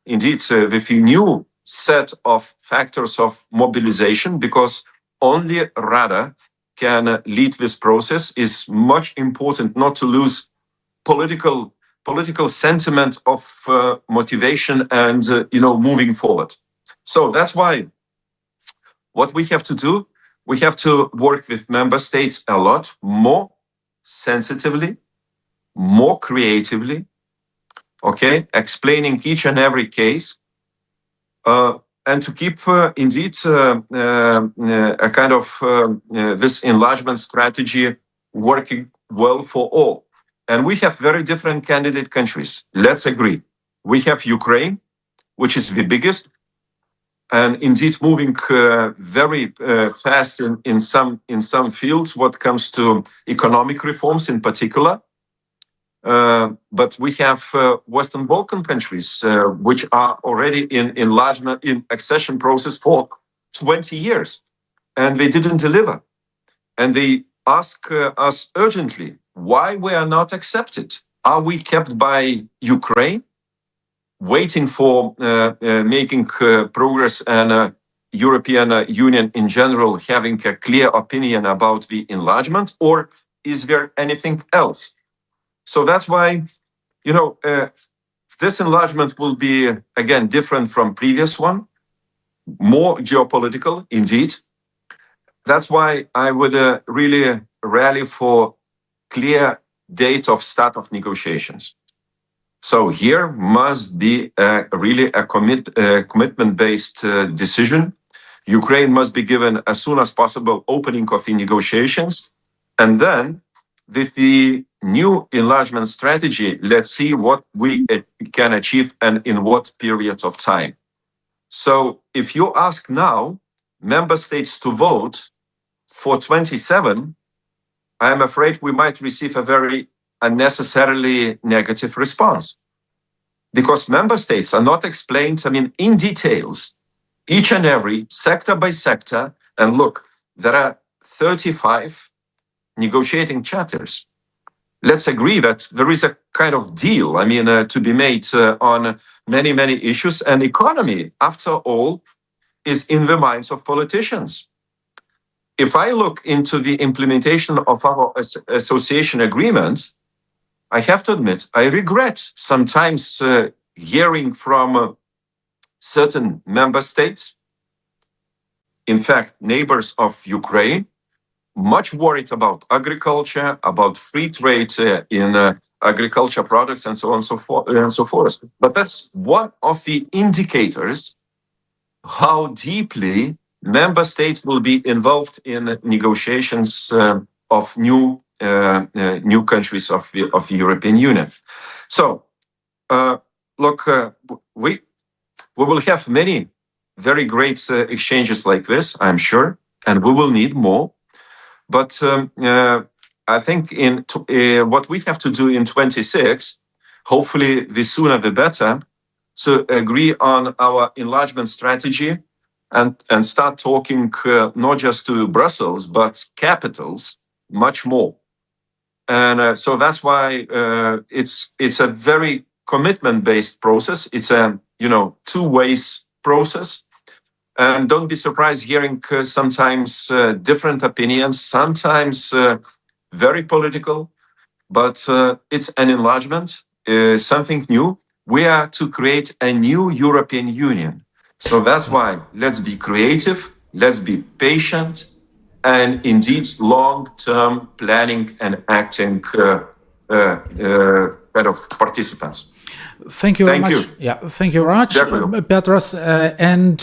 indeed with a new set of factors of mobilization, because only Rada can lead this process. Is much important not to lose political sentiment of motivation and moving forward. So that's why what we have to do, we have to work with member states a lot more sensitively, more creatively, okay, explaining each and every case, and to keep indeed a kind of this enlargement strategy working well for all. And we have very different candidate countries. Let's agree. We have Ukraine, which is the biggest, and indeed moving very fast in some fields. What comes to economic reforms in particular. But we have Western Balkan countries, which are already in enlargement, in accession process for 20 years, and they didn't deliver. And they ask us urgently, why we are not accepted? Are we kept by Ukraine, waiting for making progress and European Union in general having a clear opinion about the enlargement, or is there anything else? So that's why, this enlargement will be, again, different from previous one, more geopolitical, indeed. That's why I would really rally for clear date of start of negotiations. So here must be really a commitment-based decision. Ukraine must be given as soon as possible opening of the negotiations, and then with the new enlargement strategy, let's see what we can achieve and in what period of time. So if you ask now member states to vote for 27, I'm afraid we might receive a very unnecessarily negative response, because member states are not explained, in details, each and every sector by sector. And look, there are 35 negotiating chapters. Let's agree that there is a kind of deal, to be made on many, many issues. And economy, after all, is in the minds of politicians. If I look into the implementation of our association agreements, I have to admit, I regret sometimes hearing from certain member states, in fact, neighbors of Ukraine, much worried about agriculture, about free trade in agriculture products, and so on and so forth. But that's one of the indicators how deeply member states will be involved in negotiations of new countries of the European Union. So, look, we will have many very great exchanges like this, I'm sure, and we will need more. But I think what we have to do in 26, hopefully the sooner the better, to agree on our enlargement strategy and start talking not just to Brussels, but capitals much more. And so that's why it's a very commitment-based process. It's a two-way process. And don't be surprised hearing sometimes different opinions, sometimes very political, but it's an enlargement, something new. We are to create a new European Union. So that's why let's be creative, let's be patient, and indeed long-term planning and acting kind of participants. Thank you very much. You. Yeah, thank you very much, Petros. And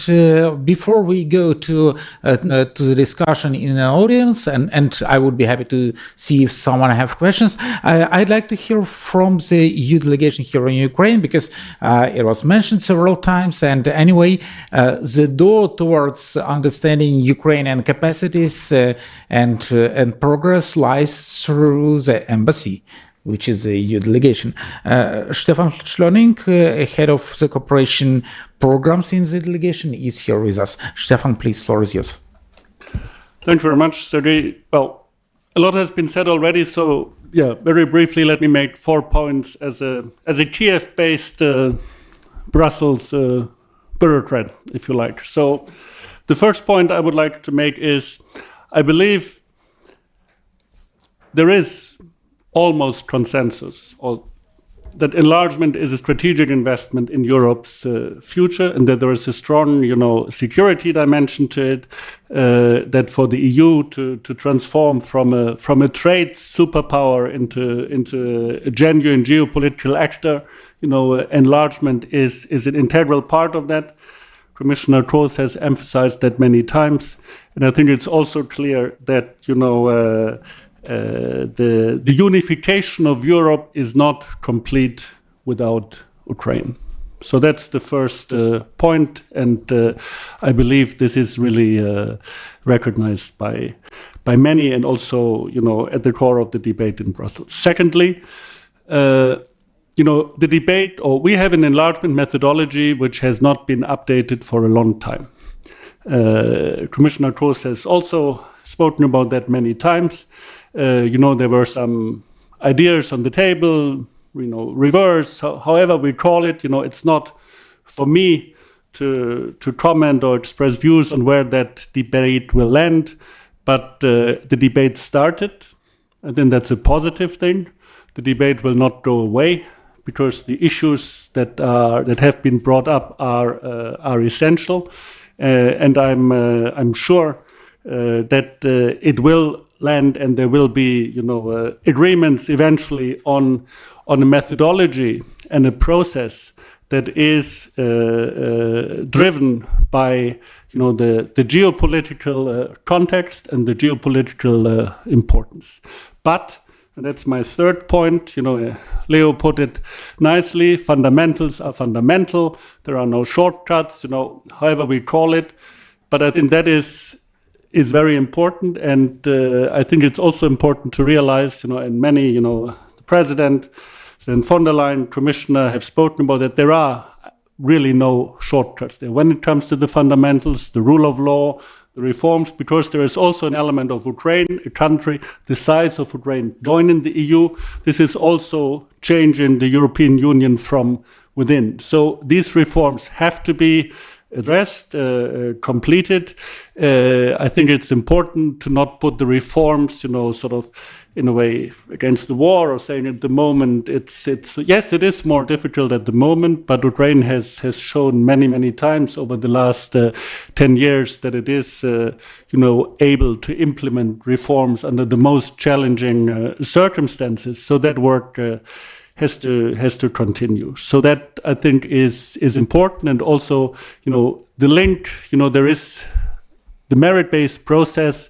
before we go to the discussion in the audience, and I would be happy to see if someone have questions, I'd like to hear from the EU delegation here in Ukraine, because it was mentioned several times. And anyway, the door towards understanding Ukrainian capacities and progress lies through the embassy, which is the EU delegation. Stefan Schlöning, head of the cooperation programs in the delegation, is here with us. Stefan, please, floor is yours. Thank you very much, Sergey. Well, a lot has been said already, so yeah, very briefly, let me make 4 points as a Kiev-based Brussels bureaucrat, if you like. So the first point I would like to make is, I believe there is almost consensus that enlargement is a strategic investment in Europe's future, and that there is a strong, security dimension to it. That for the EU to transform from a trade superpower into a genuine geopolitical actor, enlargement is an integral part of that. Commissioner Kroes has emphasized that many times, and I think it's also clear that the unification of Europe is not complete without Ukraine. So that's the first point, and I believe this is really recognized by many, and also at the core of the debate in Brussels. Secondly, the debate, or we have an enlargement methodology which has not been updated for a long time. Commissioner Kroes has also spoken about that many times. There were some ideas on the table, reverse, however we call it. It's not for me to comment or express views on where that debate will end, but the debate started. I think that's a positive thing. The debate will not go away, because the issues that have been brought up are essential, and I'm sure that it will land, and there will be agreements eventually on a methodology and a process that is driven by the geopolitical context and the geopolitical importance. But, and that's my third point, Leo put it nicely, fundamentals are fundamental. There are no shortcuts, however we call it. But I think that is very important, and I think it's also important to realize, and many, the President and von der Leyen, Commissioner, have spoken about that there are really no shortcuts there when it comes to the fundamentals, the rule of law, the reforms, because there is also an element of Ukraine, a country the size of Ukraine, joining the EU. This is also changing the European Union from within. So these reforms have to be addressed, completed. I think it's important to not put the reforms, sort of in a way against the war, or saying at the moment it's yes, it is more difficult at the moment, but Ukraine has shown many times over the last 10 years that it is able to implement reforms under the most challenging circumstances. So that work has to continue. So that, I think, is important. And also, the link, there is the merit-based process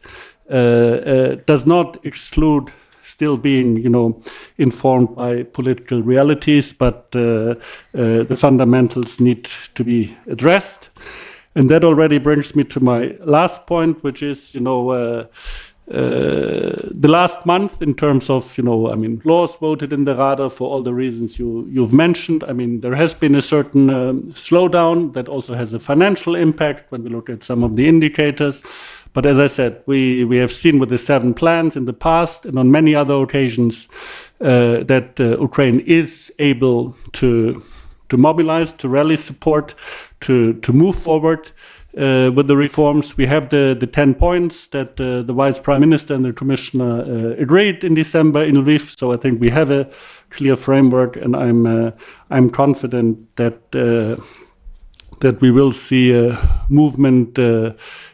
does not exclude still being, informed by political realities, but the fundamentals need to be addressed. And that already brings me to my last point, which is, the last month in terms of, laws voted in the Rada for all the reasons you've mentioned. There has been a certain slowdown that also has a financial impact when we look at some of the indicators. But as I said, we have seen with the 7 plans in the past and on many other occasions that Ukraine is able to mobilize, to rally support, to move forward with the reforms. We have the 10 points that the Vice Prime Minister and the Commissioner agreed in December in Lviv. So I think we have a clear framework, and I'm confident that we will see a movement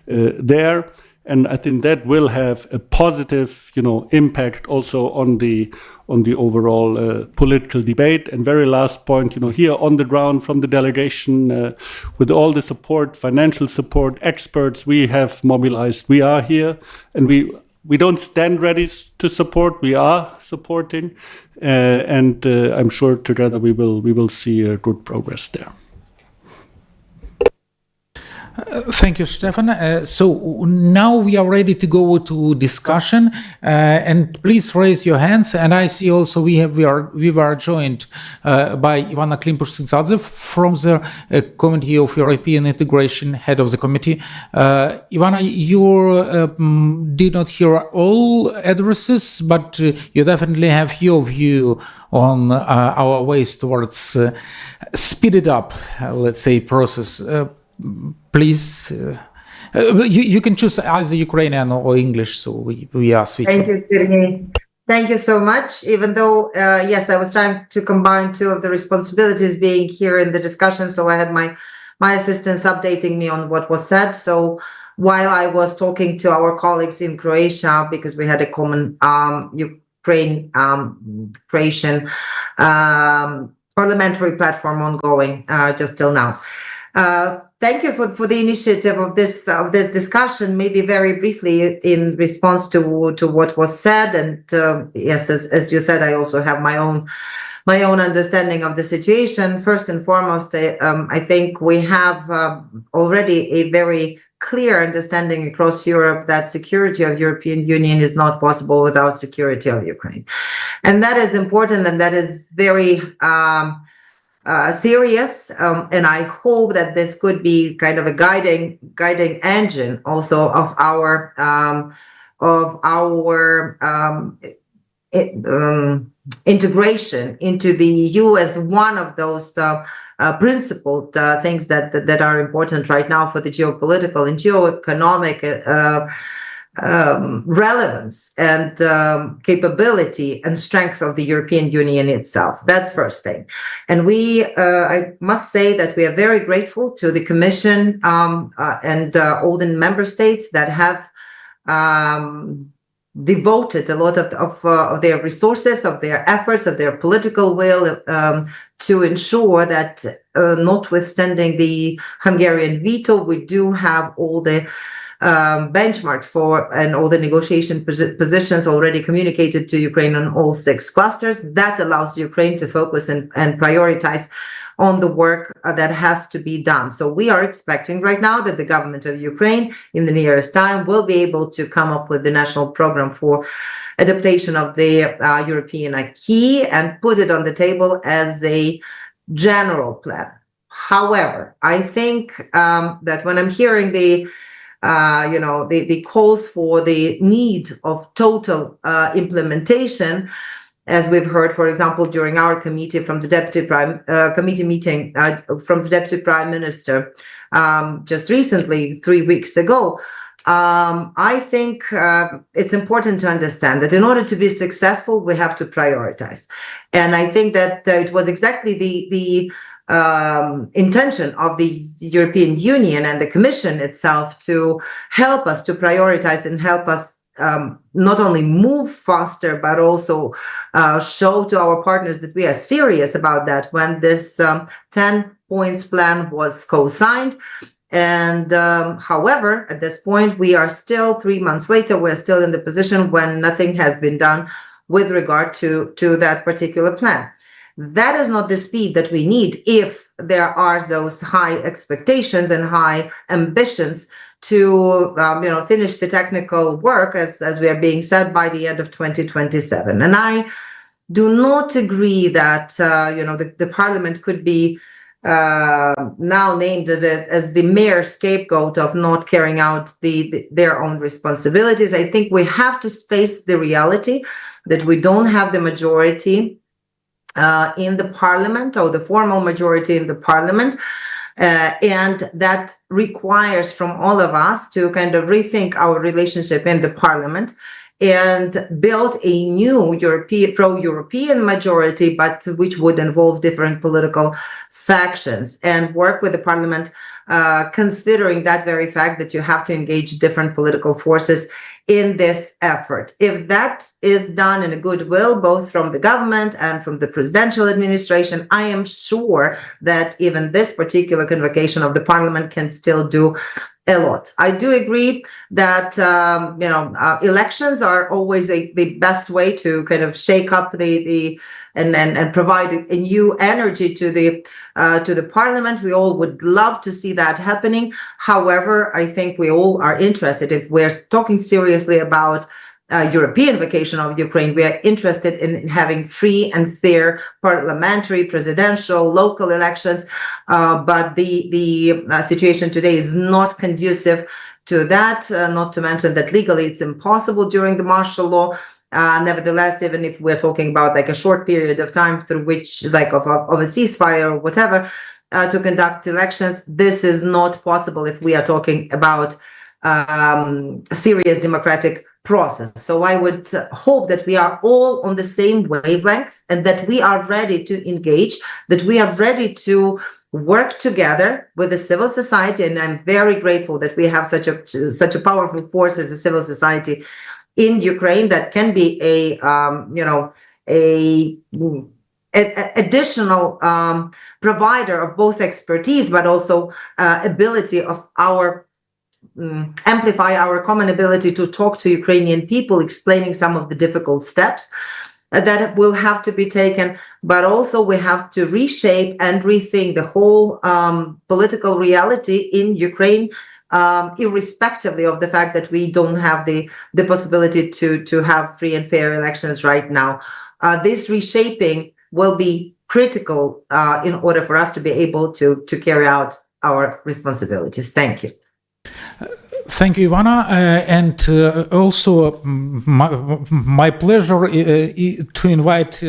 there, and I think that will have a positive, impact also on the overall political debate. And very last point, here on the ground from the delegation, with all the support, financial support, experts we have mobilized, we are here, and we don't stand ready to support. We are supporting, and I'm sure together we will see good progress there. Thank you, Stefan. So now we are ready to go to discussion, and please raise your hands. And I see also we were joined by Ivana Klimpush-Tsintsadze from the Committee of European Integration, head of the committee. Ivana, you did not hear all addresses, but you definitely have your view on our ways towards speeded up, let's say, process. Please, you can choose either Ukrainian or English, so we are switching. Thank you, Sergey. Thank you so much. Even though, yes, I was trying to combine 2 of the responsibilities being here in the discussion, so I had my assistants updating me on what was said. So while I was talking to our colleagues in Croatia, because we had a common Croatian parliamentary platform ongoing just till now. Thank you for the initiative of this discussion. Maybe very briefly in response to what was said, and yes, as you said, I also have my own understanding of the situation. First and foremost, I think we have already a very clear understanding across Europe that security of European Union is not possible without security of Ukraine, and that is important, and that is very serious, and I hope that this could be kind of a guiding engine also of our integration into the EU as one of those principled things that are important right now for the geopolitical and geoeconomic relevance and capability and strength of the European Union itself. That's first thing. And I must say that we are very grateful to the Commission and all the member states that have devoted a lot of their resources, of their efforts, of their political will to ensure that notwithstanding the Hungarian veto, we do have all the benchmarks for and all the negotiation positions already communicated to Ukraine on all 6 clusters. That allows Ukraine to focus and prioritize on the work that has to be done. So we are expecting right now that the government of Ukraine in the nearest time will be able to come up with the national program for adaptation of the European acquis and put it on the table as a general plan. However, I think that when I'm hearing the calls for the need of total implementation, as we've heard, for example, during our committee from the committee meeting from the Deputy Prime Minister just recently, 3 weeks ago. I think it's important to understand that in order to be successful, we have to prioritize. And I think that it was exactly the intention of the European Union and the Commission itself to help us to prioritize and help us not only move faster, but also show to our partners that we are serious about that when this 10 points plan was co-signed. And however, at this point, we are still 3 months later, we're still in the position when nothing has been done with regard to that particular plan. That is not the speed that we need if there are those high expectations and high ambitions to finish the technical work, as we are being said, by the end of 2027. And I do not agree that the parliament could be now named as the mere scapegoat of not carrying out their own responsibilities. I think we have to face the reality that we don't have the majority in the parliament, or the formal majority in the parliament, and that requires from all of us to kind of rethink our relationship in the parliament and build a new pro-European majority, but which would involve different political factions, and work with the parliament, considering that very fact that you have to engage different political forces in this effort. If that is done in a goodwill, both from the government and from the presidential administration, I am sure that even this particular convocation of the parliament can still do a lot. I do agree that elections are always the best way to kind of shake up and provide a new energy to the parliament. We all would love to see that happening. However, I think we all are interested, if we're talking seriously about European vacation of Ukraine, we are interested in having free and fair parliamentary, presidential, local elections. But the situation today is not conducive to that, not to mention that legally it's impossible during the martial law. Nevertheless, even if we're talking about like a short period of time through which, like of a ceasefire or whatever, to conduct elections, this is not possible if we are talking about serious democratic process. So I would hope that we are all on the same wavelength and that we are ready to engage, that we are ready to work together with the civil society. And I'm very grateful that we have such a powerful force as a civil society in Ukraine that can be a additional provider of both expertise, but also ability of our amplify our common ability to talk to Ukrainian people, explaining some of the difficult steps that will have to be taken. But also we have to reshape and rethink the whole political reality in Ukraine, irrespectively of the fact that we don't have the possibility to have free and fair elections right now. This reshaping will be critical in order for us to be able to carry out our responsibilities. Thank you. Thank you, Ivana, and also my pleasure to invite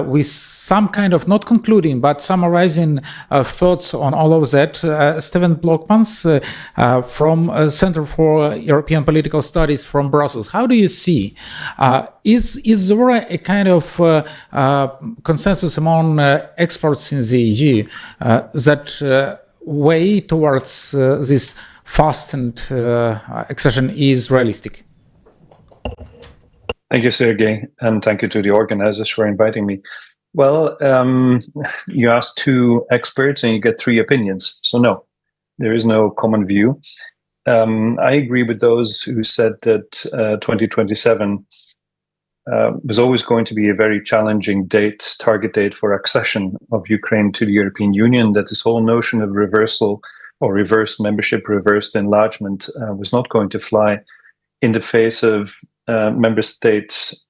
with some kind of, not concluding, but summarizing thoughts on all of that, Steven Blokmans from Center for European Political Studies from Brussels. How do you see, is there a kind of consensus among experts in the EU that way towards this fast and accession is realistic? Thank you, Sergey, and thank you to the organizers for inviting me. Well, you asked two experts and you get three opinions. So no, there is no common view. I agree with those who said that 2027 was always going to be a very challenging target date for accession of Ukraine to the European Union, that this whole notion of reversal or reversed membership, reversed enlargement was not going to fly in the face of member states'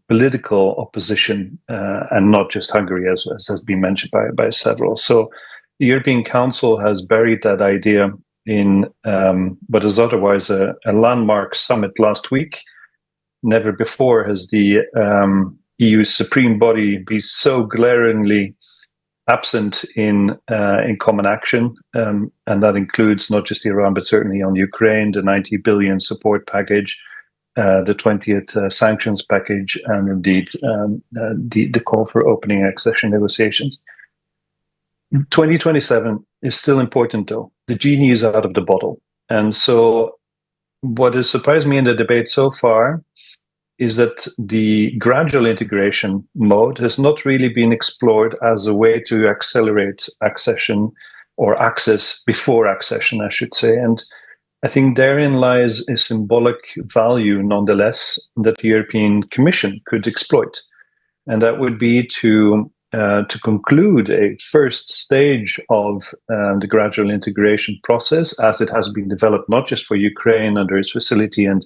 political opposition, and not just Hungary, as has been mentioned by several. So the European Council has buried that idea in what is otherwise a landmark summit last week. Never before has the EU's supreme body be so glaringly absent in common action, and that includes not just Iran but certainly on Ukraine, the 90 billion support package, the 20th sanctions package, and indeed the call for opening accession negotiations. 2027 is still important, though. The genie is out of the bottle, and so what has surprised me in the debate so far is that the gradual integration mode has not really been explored as a way to accelerate accession or access before accession, I should say. And I think therein lies a symbolic value, nonetheless, that the European Commission could exploit. And that would be to conclude a first stage of the gradual integration process as it has been developed, not just for Ukraine under its facility and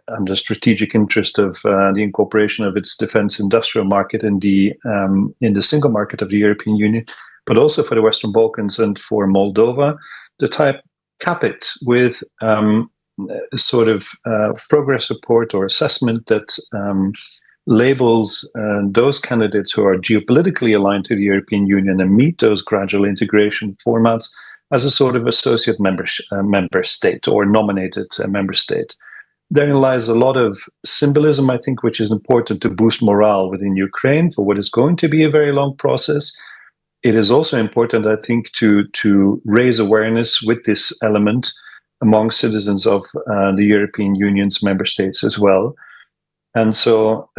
under strategic interest of the incorporation of its defense industrial market in the single market of the European Union, but also for the Western Balkans and for Moldova, cap it with a sort of progress report or assessment that labels those candidates who are geopolitically aligned to the European Union and meet those gradual integration formats as a sort of associate member state or nominated member state. Therein lies a lot of symbolism, I think, which is important to boost morale within Ukraine for what is going to be a very long process. It is also important, I think, to raise awareness with this element among citizens of the European Union's member states as well. And so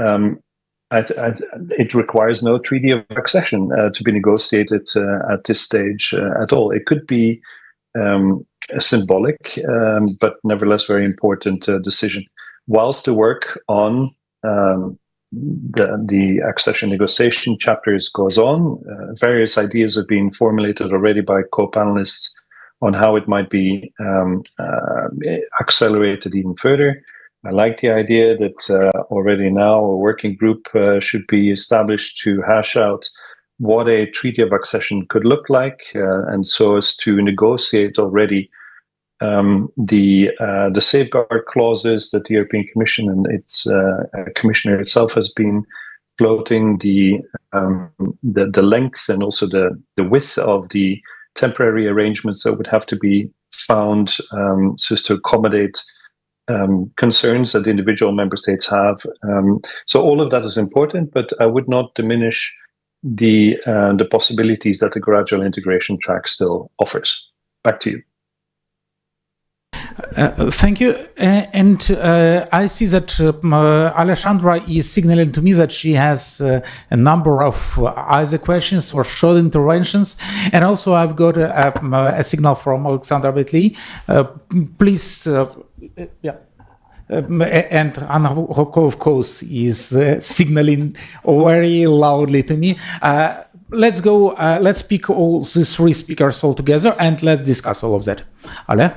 it requires no treaty of accession to be negotiated at this stage at all. It could be a symbolic, but nevertheless very important decision. Whilst the work on the accession negotiation chapters goes on, various ideas have been formulated already by co-panelists on how it might be accelerated even further. I like the idea that already now a working group should be established to hash out what a treaty of accession could look like, and so as to negotiate already the safeguard clauses that the European Commission and its commissioner itself has been floating, the length and also the width of the temporary arrangements that would have to be found so as to accommodate concerns that individual member states have. So all of that is important, but I would not diminish the possibilities that the gradual integration track still offers. Back to you. Thank you. And I see that Alexandra is signaling to me that she has a number of either questions or short interventions. And also I've got a signal from Alexandra Betli. Please, yeah. And Anna, of course, is signaling very loudly to me. Let's go, let's pick all these three speakers all together and let's discuss all of that. Ale?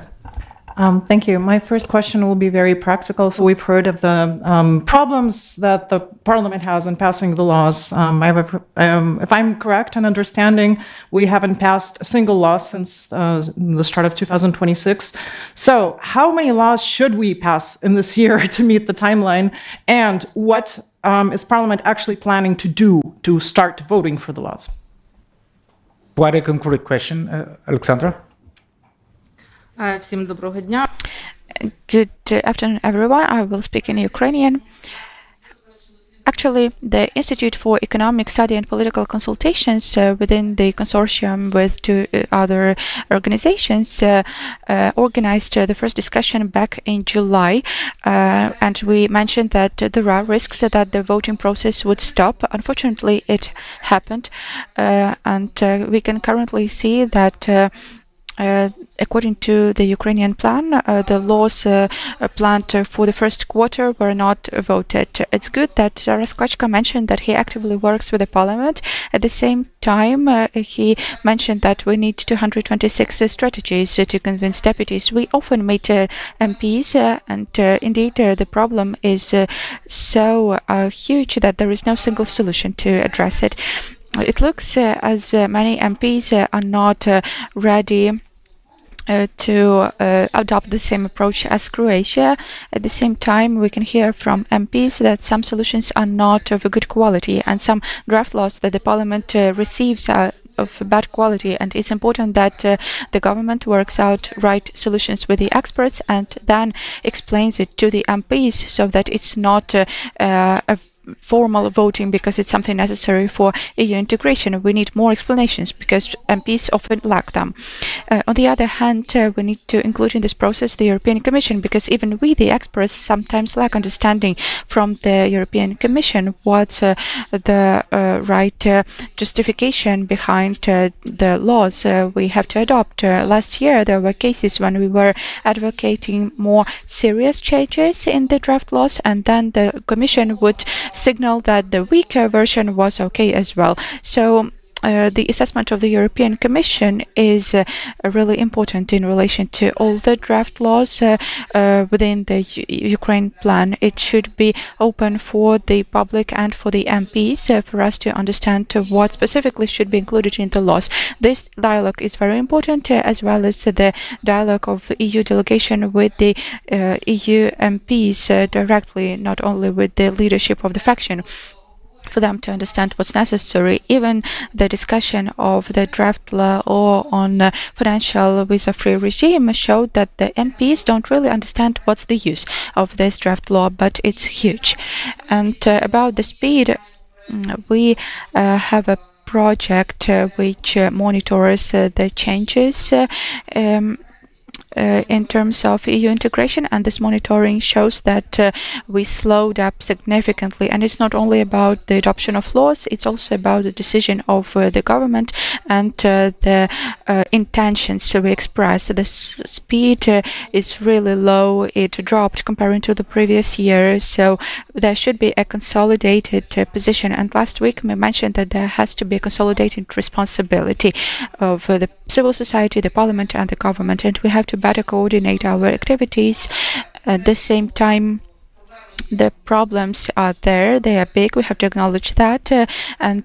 Thank you. My first question will be very practical. So we've heard of the problems that the parliament has in passing the laws. If I'm correct in understanding, we haven't passed a single law since the start of 2026. So how many laws should we pass in this year to meet the timeline? And what is parliament actually planning to do to start voting for the laws? Quite a concrete question, Alexandra. Всім доброго дня. Good afternoon, everyone. I will speak in Ukrainian. Actually, the Institute for Economic Study and Political Consultations within the consortium with two other organizations organized the first discussion back in July, and we mentioned that there are risks that the voting process would stop. Unfortunately, it happened, and we can currently see that according to the Ukrainian plan, the laws planned for the first quarter were not voted. It's good that Taras Kachka mentioned that he actively works with the parliament. At the same time, he mentioned that we need 226 strategies to convince deputies. We often meet MPs, and indeed the problem is so huge that there is no single solution to address it. It looks as many MPs are not ready to adopt the same approach as Croatia. At the same time, we can hear from MPs that some solutions are not of a good quality, and some draft laws that the parliament receives are of bad quality, and it's important that the government works out right solutions with the experts and then explains it to the MPs so that it's not a formal voting because it's something necessary for EU integration. We need more explanations because MPs often lack them. On the other hand, we need to include in this process the European Commission, because even we, the experts, sometimes lack understanding from the European Commission what's the right justification behind the laws we have to adopt. Last year, there were cases when we were advocating more serious changes in the draft laws, and then the Commission would signal that the weaker version was okay as well. So the assessment of the European Commission is really important in relation to all the draft laws within the Ukraine plan. It should be open for the public and for the MPs for us to understand what specifically should be included in the laws. This dialogue is very important, as well as the dialogue of the EU delegation with the EU MPs directly, not only with the leadership of the faction, for them to understand what's necessary. Even the discussion of the draft law or on financial visa-free regime showed that the MPs don't really understand what's the use of this draft law, but it's huge. And about the speed, we have a project which monitors the changes in terms of EU integration, and this monitoring shows that we slowed up significantly. And it's not only about the adoption of laws, it's also about the decision of the government and the intentions we express. The speed is really low. It dropped comparing to the previous year, so there should be a consolidated position. And last week we mentioned that there has to be a consolidated responsibility of the civil society, the parliament and the government, and we have to better coordinate our activities. At the same time, the problems are there, they are big, we have to acknowledge that, and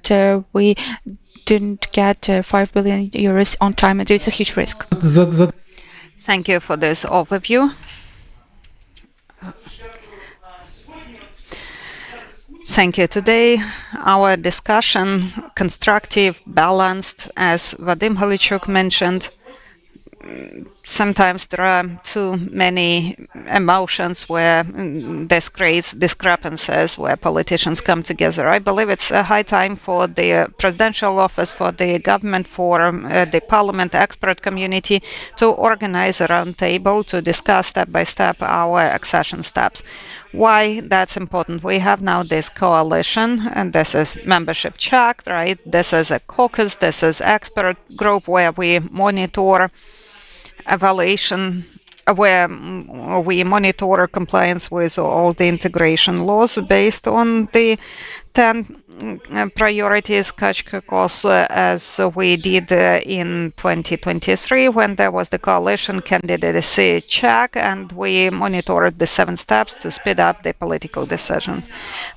we didn't get 5 billion euros on time, and it's a huge risk. Thank you for this overview. Thank you. Today, our discussion, constructive, balanced, as Vadim Halichuk mentioned. Sometimes there are too many emotions where this creates discrepancies where politicians come together. I believe it's a high time for the presidential office, for the government, for the parliament expert community to organize a roundtable to discuss step by step our accession steps. Why that's important? We have now this coalition, and this is membership check, right? This is a caucus, this is expert group where we monitor evaluation, where we monitor compliance with all the integration laws based on the 10 priorities, as we did in 2023 when there was the coalition candidacy check, and we monitored the 7 steps to speed up the political decisions.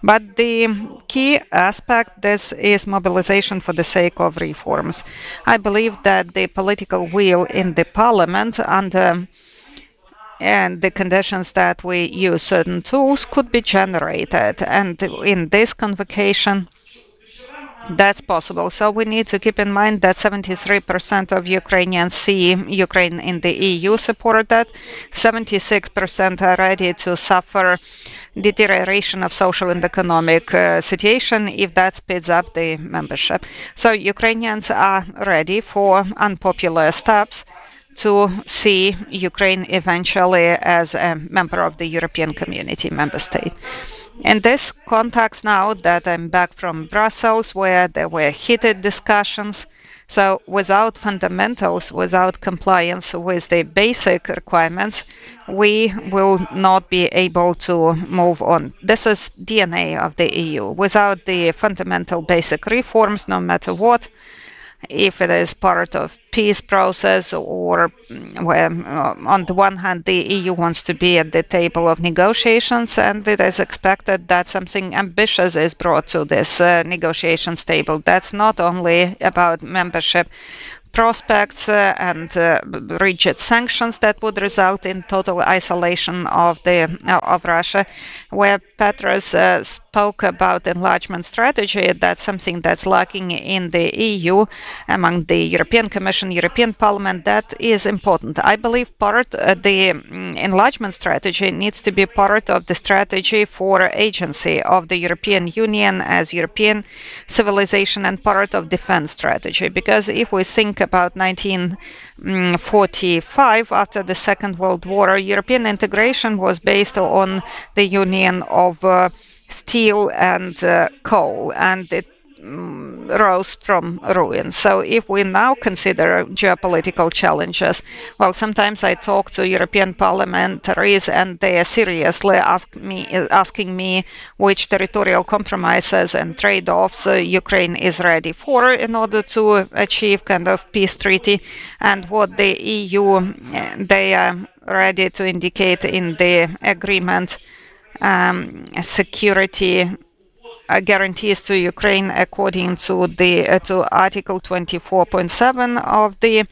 But the key aspect, this is mobilization for the sake of reforms. I believe that the political will in the parliament under and the conditions that we use certain tools could be generated, and in this convocation that's possible. So we need to keep in mind that 73% of Ukrainians see Ukraine in the EU support that, 76% are ready to suffer deterioration of social and economic situation if that speeds up the membership. So Ukrainians are ready for unpopular steps to see Ukraine eventually as a member of the European Community member state. In this context, now that I'm back from Brussels, where there were heated discussions, so without fundamentals, without compliance with the basic requirements, we will not be able to move on. This is DNA of the EU. Without the fundamental basic reforms, no matter what, if it is part of peace process or where on the one hand the EU wants to be at the table of negotiations, and it is expected that something ambitious is brought to this negotiations table. That's not only about membership prospects and rigid sanctions that would result in total isolation of Russia. Where Petros spoke about enlargement strategy, that's something that's lacking in the EU among the European Commission, European Parliament. That is important. I believe the enlargement strategy needs to be part of the strategy for agency of the European Union as European civilization and part of defense strategy. Because if we think about 1945, after the Second World War, European integration was based on the union of steel and coal, and it rose from ruins. So if we now consider geopolitical challenges, well, sometimes I talk to European parliamentaries and they are seriously asking me which territorial compromises and trade-offs Ukraine is ready for in order to achieve kind of peace treaty, and what the EU, they are ready to indicate in the agreement security guarantees to Ukraine according to Article 24.7 of the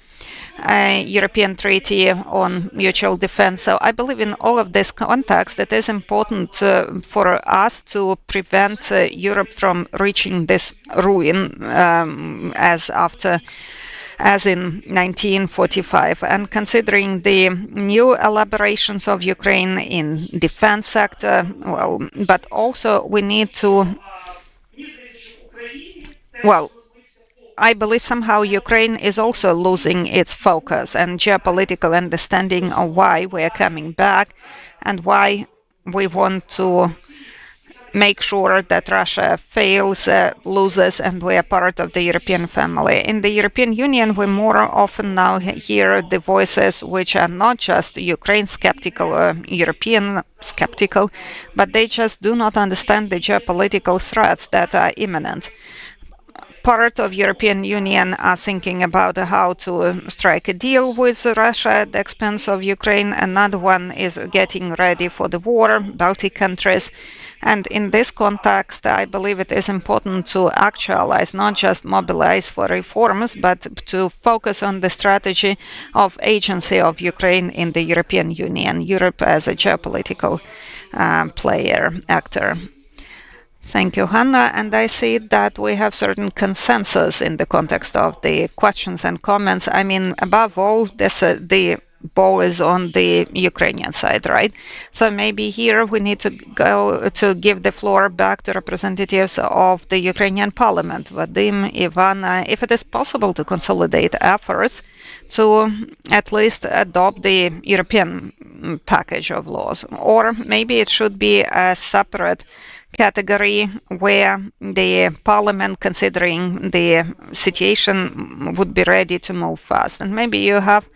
European Treaty on Mutual Defense. So I believe in all of this context, it is important for us to prevent Europe from reaching this ruin as in 1945, and considering the new elaborations of Ukraine in defense sector, well, but also we need to, well, I believe somehow Ukraine is also losing its focus and geopolitical understanding of why we are coming back and why we want to make sure that Russia fails, loses, and we are part of the European family. In the European Union, we more often now hear the voices which are not just Ukraine skeptical or European skeptical, but they just do not understand the geopolitical threats that are imminent. Part of European Union are thinking about how to strike a deal with Russia at the expense of Ukraine. Another one is getting ready for the war, Baltic countries. And in this context, I believe it is important to actualize, not just mobilize for reforms, but to focus on the strategy of agency of Ukraine in the European Union, Europe as a geopolitical actor. Thank you, Hanna. And I see that we have certain consensus in the context of the questions and comments. I mean, above all, the ball is on the Ukrainian side, right? So maybe here we need to go to give the floor back to representatives of the Ukrainian parliament, Vadim, Ivana, if it is possible to consolidate efforts to at least adopt the European package of laws. Or maybe it should be a separate category where the parliament, considering the situation, would be ready to move fast. And maybe you have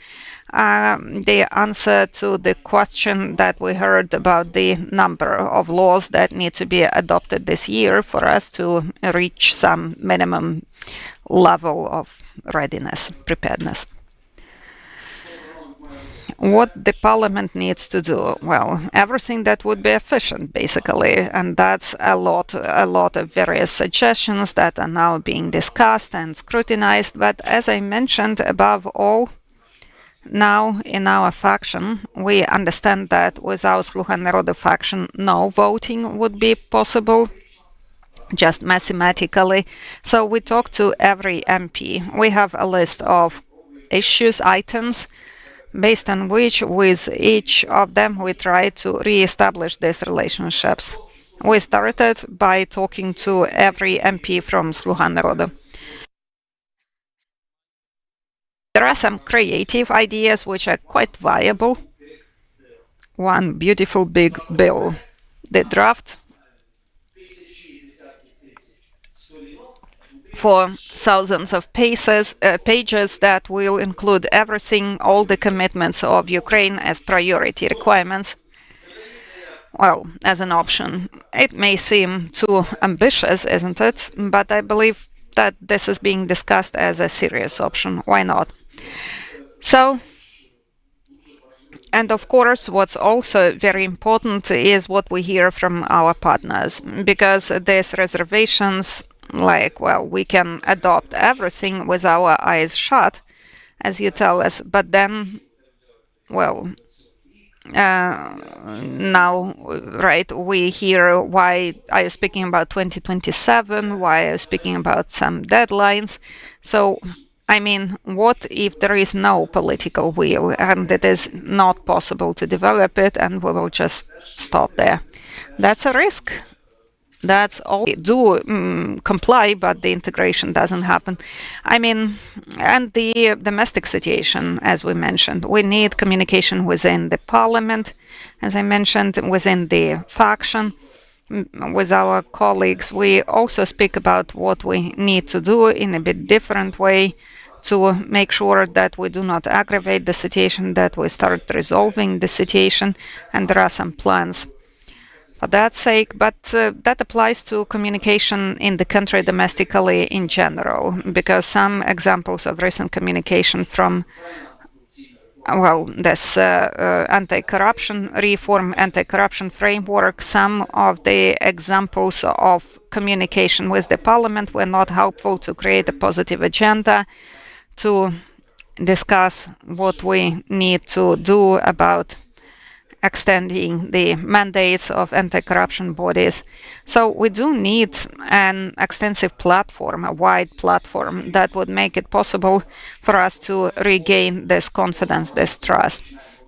the answer to the question that we heard about the number of laws that need to be adopted this year for us to reach some minimum level of readiness, preparedness. What the parliament needs to do? Well, everything that would be efficient, basically, and that's a lot of various suggestions that are now being discussed and scrutinized. But as I mentioned, above all, now in our faction, we understand that without Sluha Naroda faction, no voting would be possible, just mathematically. So we talk to every MP. We have a list of issues, items, based on which, with each of them, we try to re-establish these relationships. We started by talking to every MP from Sluha Naroda. There are some creative ideas which are quite viable. One beautiful big bill, the draft for thousands of pages that will include everything, all the commitments of Ukraine as priority requirements. Well, as an option. It may seem too ambitious, isn't it? But I believe that this is being discussed as a serious option. Why not? So, and of course, what's also very important is what we hear from our partners, because these reservations, like, well, we can adopt everything with our eyes shut, as you tell us. But then, well, now, right, we hear why are you speaking about 2027? Why are you speaking about some deadlines? So, I mean, what if there is no political will and it is not possible to develop it and we will just stop there? That's a risk. That's all we do comply, but the integration doesn't happen. I mean, and the domestic situation, as we mentioned, we need communication within the parliament, as I mentioned, within the faction, with our colleagues. We also speak about what we need to do in a bit different way to make sure that we do not aggravate the situation, that we start resolving the situation, and there are some plans for that sake, but that applies to communication in the country domestically in general, because some examples of recent communication from, well, this anti-corruption reform, anti-corruption framework, some of the examples of communication with the parliament were not helpful to create a positive agenda, to discuss what we need to do about extending the mandates of anti-corruption bodies. So we do need an extensive platform, a wide platform that would make it possible for us to regain this confidence, this trust.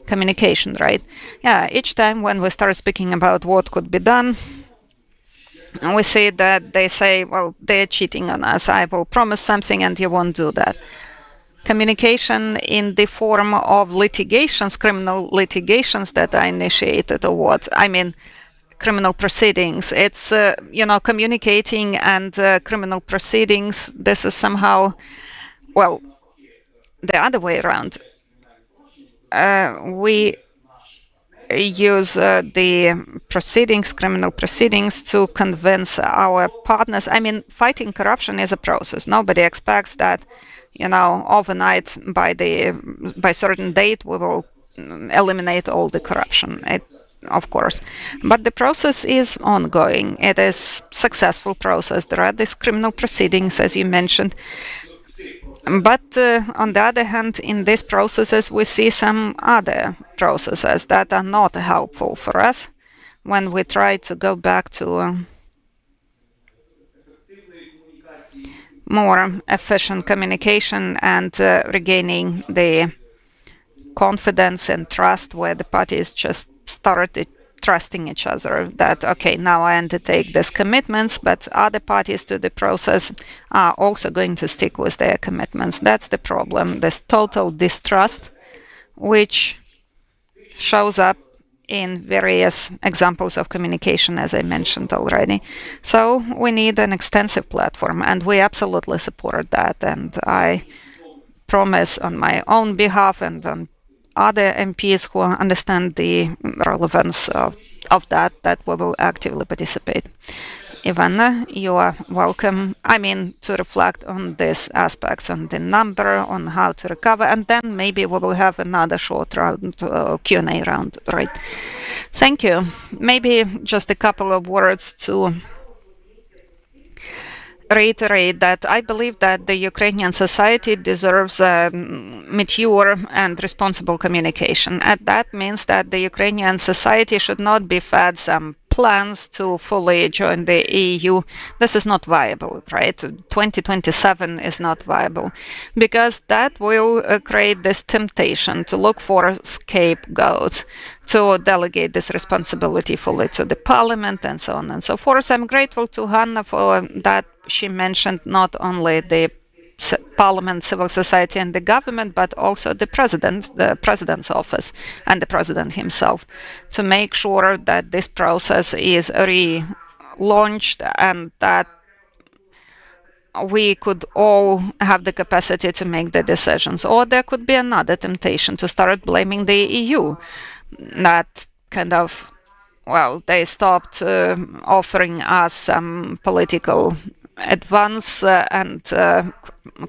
Communication, right? Yeah, each time when we start speaking about what could be done, we see that they say, well, they're cheating on us. I will promise something and you won't do that. Communication in the form of litigations, criminal litigations that are initiated or what? I mean, criminal proceedings. It's, communicating and criminal proceedings. This is somehow, well, the other way around. We use the proceedings, criminal proceedings, to convince our partners. I mean, fighting corruption is a process. Nobody expects that, overnight by certain date we will eliminate all the corruption, of course. But the process is ongoing. It is successful process. There are these criminal proceedings, as you mentioned. But on the other hand, in these processes, we see some other processes that are not helpful for us when we try to go back to more efficient communication and regaining the confidence and trust where the parties just started trusting each other that, okay, now I undertake these commitments, but other parties to the process are also going to stick with their commitments. That's the problem, this total distrust, which shows up in various examples of communication, as I mentioned already. So we need an extensive platform, and we absolutely support that. And I promise on my own behalf and on other MPs who understand the relevance of that we will actively participate. Ivana, you are welcome, to reflect on these aspects, on the number, on how to recover, and then maybe we will have another short round, Q&A round, right? Thank you. Maybe just a couple of words to reiterate that I believe that the Ukrainian society deserves mature and responsible communication. And that means that the Ukrainian society should not be fed some plans to fully join the EU. This is not viable, right? 2027 is not viable, because that will create this temptation to look for scapegoats, to delegate this responsibility fully to the parliament and so on and so forth. I'm grateful to Hanna for that. She mentioned not only the parliament, civil society and the government, but also the president's office and the president himself, to make sure that this process is relaunched and that we could all have the capacity to make the decisions. Or there could be another temptation to start blaming the EU. That kind of, they stopped offering us some political advance and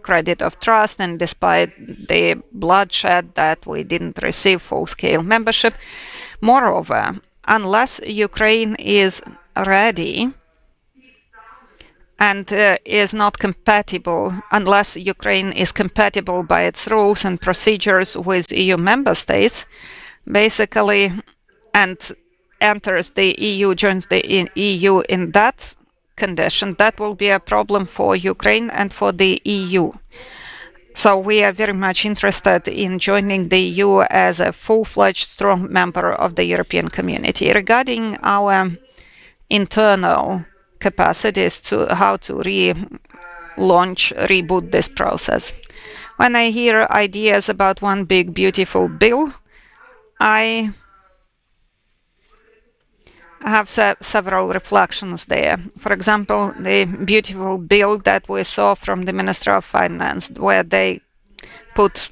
credit of trust, and despite the bloodshed that we didn't receive full-scale membership. Moreover, unless Ukraine is ready and is not compatible unless Ukraine is compatible by its rules and procedures with EU member states, basically, and enters the EU, joins the EU in that condition, that will be a problem for Ukraine and for the EU. So we are very much interested in joining the EU as a full-fledged, strong member of the European community. Regarding our internal capacities to how to reboot this process. When I hear ideas about one big beautiful bill, I have several reflections there. For example, the beautiful bill that we saw from the Minister of Finance, where they put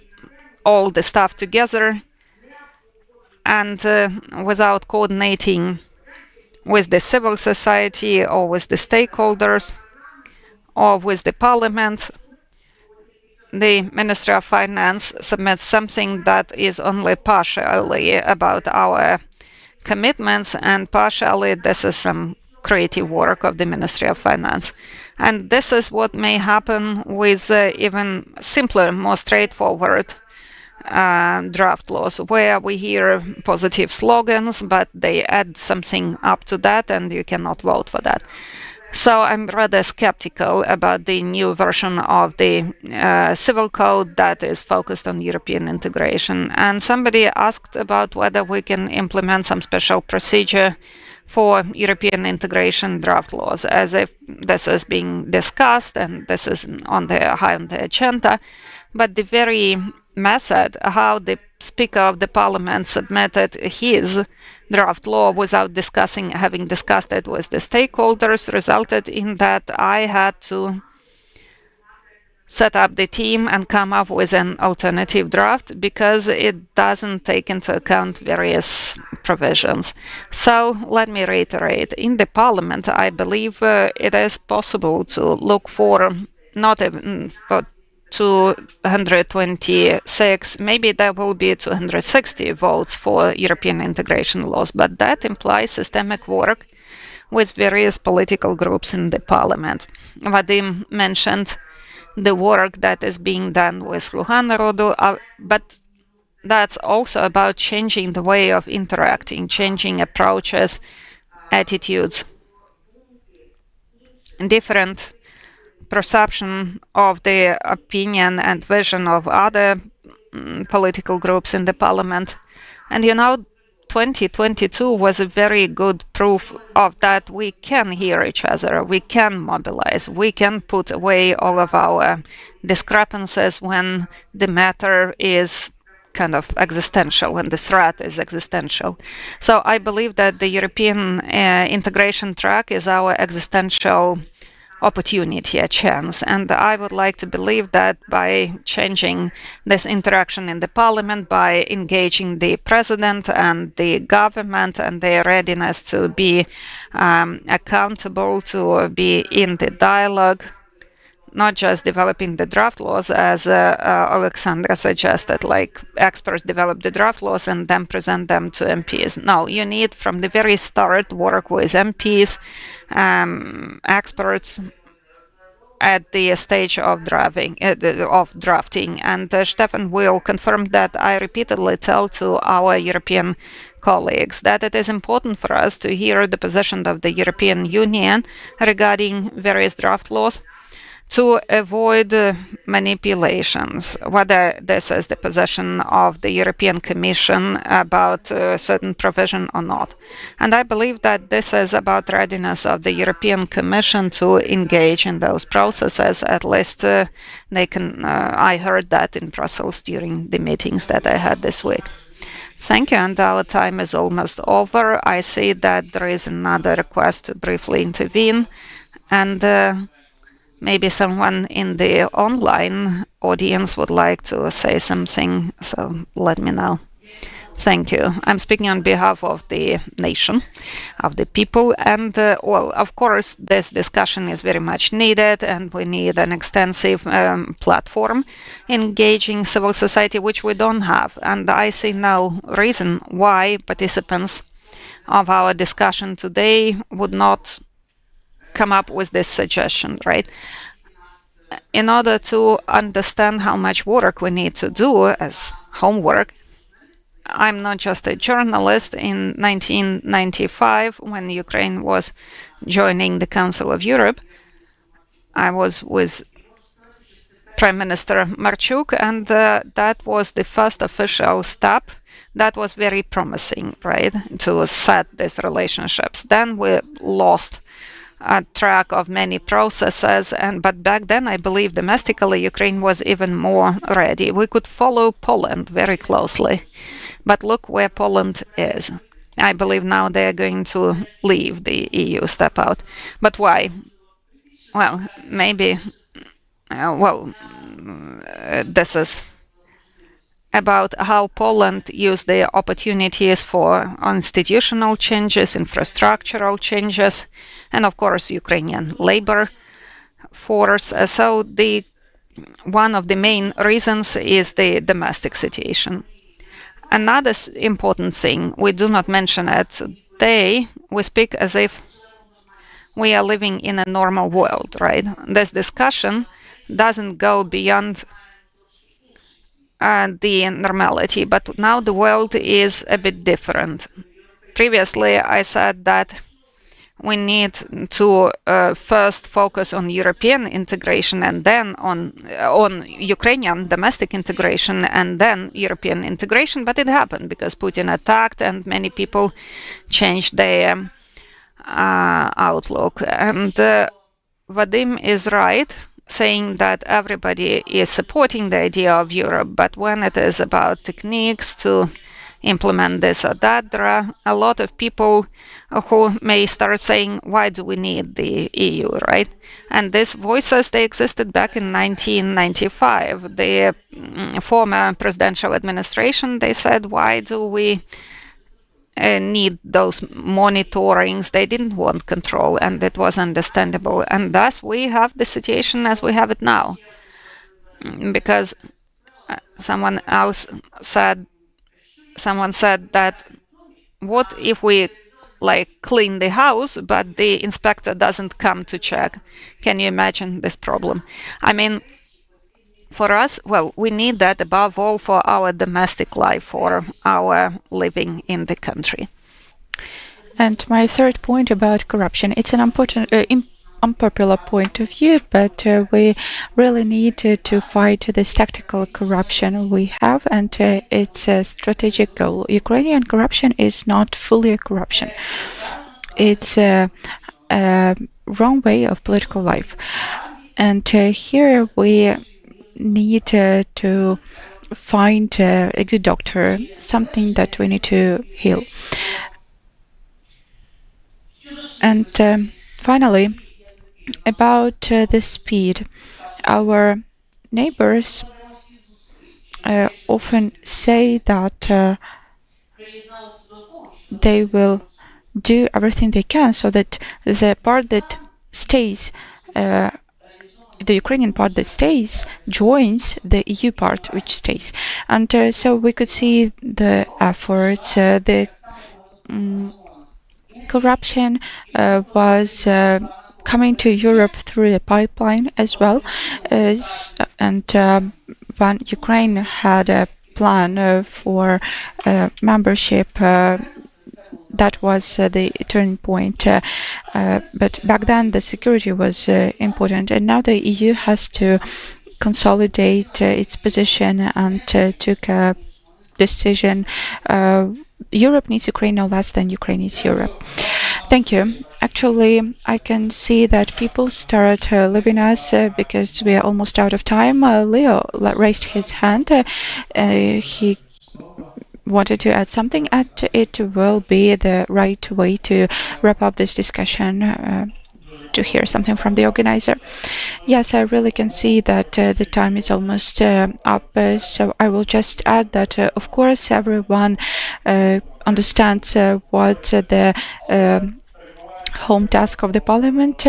all the stuff together and without coordinating with the civil society or with the stakeholders or with the parliament, the Ministry of Finance submits something that is only partially about our commitments, and partially this is some creative work of the Ministry of Finance. And this is what may happen with even simpler, more straightforward draft laws, where we hear positive slogans, but they add something up to that and you cannot vote for that. So I'm rather skeptical about the new version of the civil code that is focused on European integration. And somebody asked about whether we can implement some special procedure for European integration draft laws, as if this is being discussed and this is high on the agenda. But the very method how the Speaker of the Parliament submitted his draft law without having discussed it with the stakeholders resulted in that I had to set up the team and come up with an alternative draft because it doesn't take into account various provisions. So let me reiterate, in the Parliament I believe it is possible to look for not even for 226, maybe there will be 260 votes for European integration laws, but that implies systemic work with various political groups in the parliament. Vadim mentioned the work that is being done with Sluha Narodu, but that's also about changing the way of interacting, changing approaches, attitudes, different perception of the opinion and vision of other political groups in the parliament. And 2022 was a very good proof of that. We can hear each other, we can mobilize, we can put away all of our discrepancies when the matter is kind of existential, when the threat is existential. So I believe that the European integration track is our existential opportunity, a chance. And I would like to believe that by changing this interaction in the parliament, by engaging the president and the government and their readiness to be accountable, to be in the dialogue, not just developing the draft laws as Alexandra suggested, like experts develop the draft laws and then present them to MPs. No, you need from the very start work with MPs, experts at the stage of drafting. And Stefan will confirm that I repeatedly tell to our European colleagues that it is important for us to hear the position of the European Union regarding various draft laws, to avoid manipulations, whether this is the position of the European Commission about a certain provision or not. And I believe that this is about readiness of the European Commission to engage in those processes. At least they can. I heard that in Brussels during the meetings that I had this week. Thank you, and our time is almost over. I see that there is another request to briefly intervene, and maybe someone in the online audience would like to say something, so let me know. Thank you. I'm speaking on behalf of the nation, of the people, and well, of course, this discussion is very much needed, and we need an extensive platform engaging civil society, which we don't have. And I see no reason why participants of our discussion today would not come up with this suggestion, right? In order to understand how much work we need to do as homework, I'm not just a journalist. In 1995, when Ukraine was joining the Council of Europe, I was with Prime Minister Marchuk, and that was the first official step that was very promising, right, to set these relationships. Then we lost track of many processes, but back then I believe domestically Ukraine was even more ready. We could follow Poland very closely, but look where Poland is. I believe now they're going to leave the EU, step out. But why? Well, maybe this is about how Poland used the opportunities for institutional changes, infrastructural changes, and of course Ukrainian labor force. So one of the main reasons is the domestic situation. Another important thing, we do not mention it today, we speak as if we are living in a normal world, right? This discussion doesn't go beyond the normality, but now the world is a bit different. Previously, I said that we need to first focus on European integration and then on Ukrainian domestic integration and then European integration, but it happened because Putin attacked and many people changed their outlook. And Vadim is right, saying that everybody is supporting the idea of Europe, but when it is about techniques to implement this or that, there are a lot of people who may start saying, why do we need the EU, right? And these voices, they existed back in 1995. The former presidential administration, they said, why do we need those monitorings? They didn't want control, and it was understandable. And thus we have the situation as we have it now. Because someone said that, what if we clean the house, but the inspector doesn't come to check? Can you imagine this problem? I mean, for us, well, we need that above all for our domestic life, for our living in the country. And my third point about corruption, it's an important, unpopular point of view, but we really need to fight this tactical corruption we have, and it's a strategic goal. Ukrainian corruption is not fully a corruption. It's a wrong way of political life. And here we need to find a good doctor, something that we need to heal. And finally, about the speed. Our neighbors often say that they will do everything they can so that the part that stays, the Ukrainian part that stays, joins the EU part which stays. And so we could see the efforts, the corruption was coming to Europe through the pipeline as well. And when Ukraine had a plan for membership, that was the turning point. But back then the security was important, and now the EU has to consolidate its position and took a decision. Europe needs Ukraine no less than Ukraine needs Europe. Thank you. Actually, I can see that people start leaving us because we are almost out of time. Leo raised his hand. He wanted to add something, and it will be the right way to wrap up this discussion. To hear something from the organizer. Yes, I really can see that the time is almost up, so I will just add that of course everyone understands what the home task of the parliament,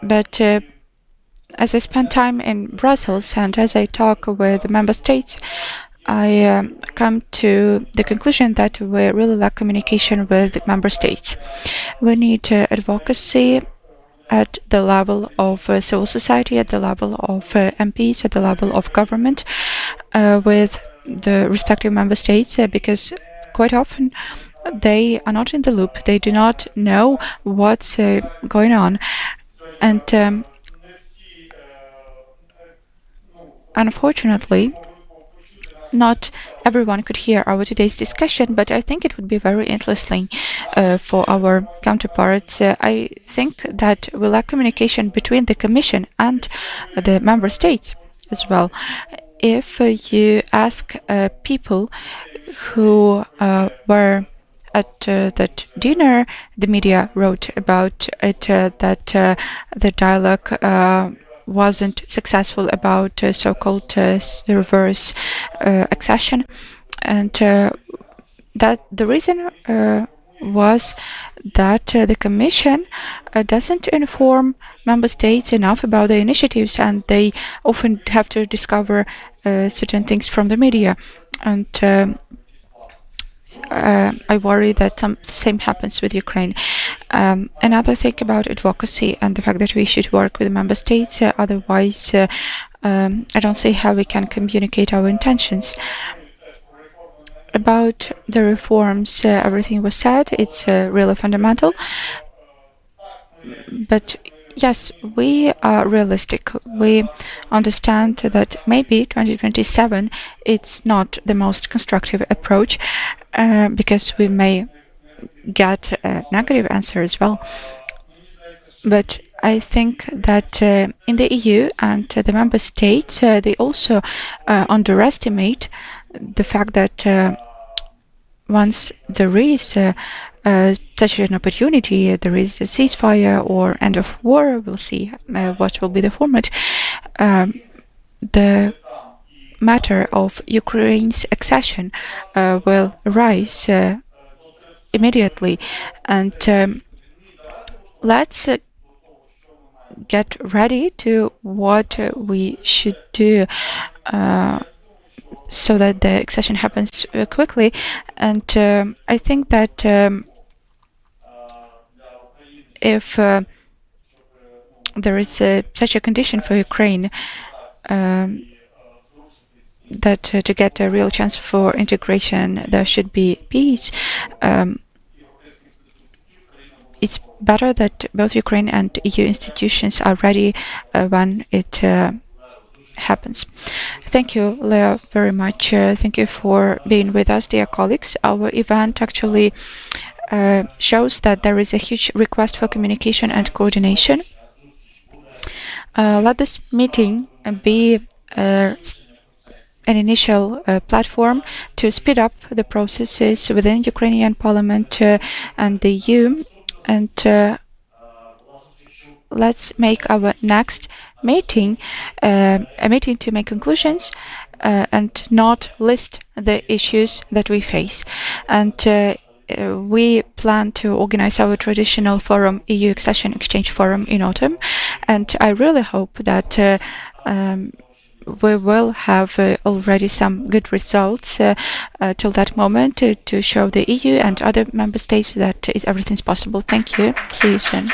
but as I spend time in Brussels and as I talk with the member states, I come to the conclusion that we really lack communication with member states. We need advocacy at the level of civil society, at the level of MPs, at the level of government with the respective member states, because quite often they are not in the loop. They do not know what's going on. And unfortunately, not everyone could hear our today's discussion, but I think it would be very interesting for our counterparts. I think that we lack communication between the Commission and the member states as well. If you ask people who were at that dinner, the media wrote about it, that the dialogue wasn't successful about so-called reverse accession, and that the reason was that the Commission doesn't inform member states enough about the initiatives, and they often have to discover certain things from the media. And I worry that the same happens with Ukraine. Another thing about advocacy and the fact that we should work with member states, otherwise I don't see how we can communicate our intentions. About the reforms, everything was said. It's really fundamental. But yes, we are realistic. We understand that maybe 2027 it's not the most constructive approach, because we may get a negative answer as well. But I think that in the EU and the member states, they also underestimate the fact that once there is such an opportunity, there is a ceasefire or end of war, we'll see what will be the format. The matter of Ukraine's accession will rise immediately, and let's get ready to what we should do so that the accession happens quickly. And I think that if there is such a condition for Ukraine, that to get a real chance for integration, there should be peace. It's better that both Ukraine and EU institutions are ready when it happens. Thank you, Leo, very much. Thank you for being with us, dear colleagues. Our event actually shows that there is a huge request for communication and coordination. Let this meeting be an initial platform to speed up the processes within Ukrainian Parliament and the EU, and let's make our next meeting a meeting to make conclusions and not list the issues that we face. And we plan to organize our traditional forum, EU Accession Exchange Forum, in autumn, and I really hope that we will have already some good results till that moment to show the EU and other member states that everything's possible. Thank you. See you soon.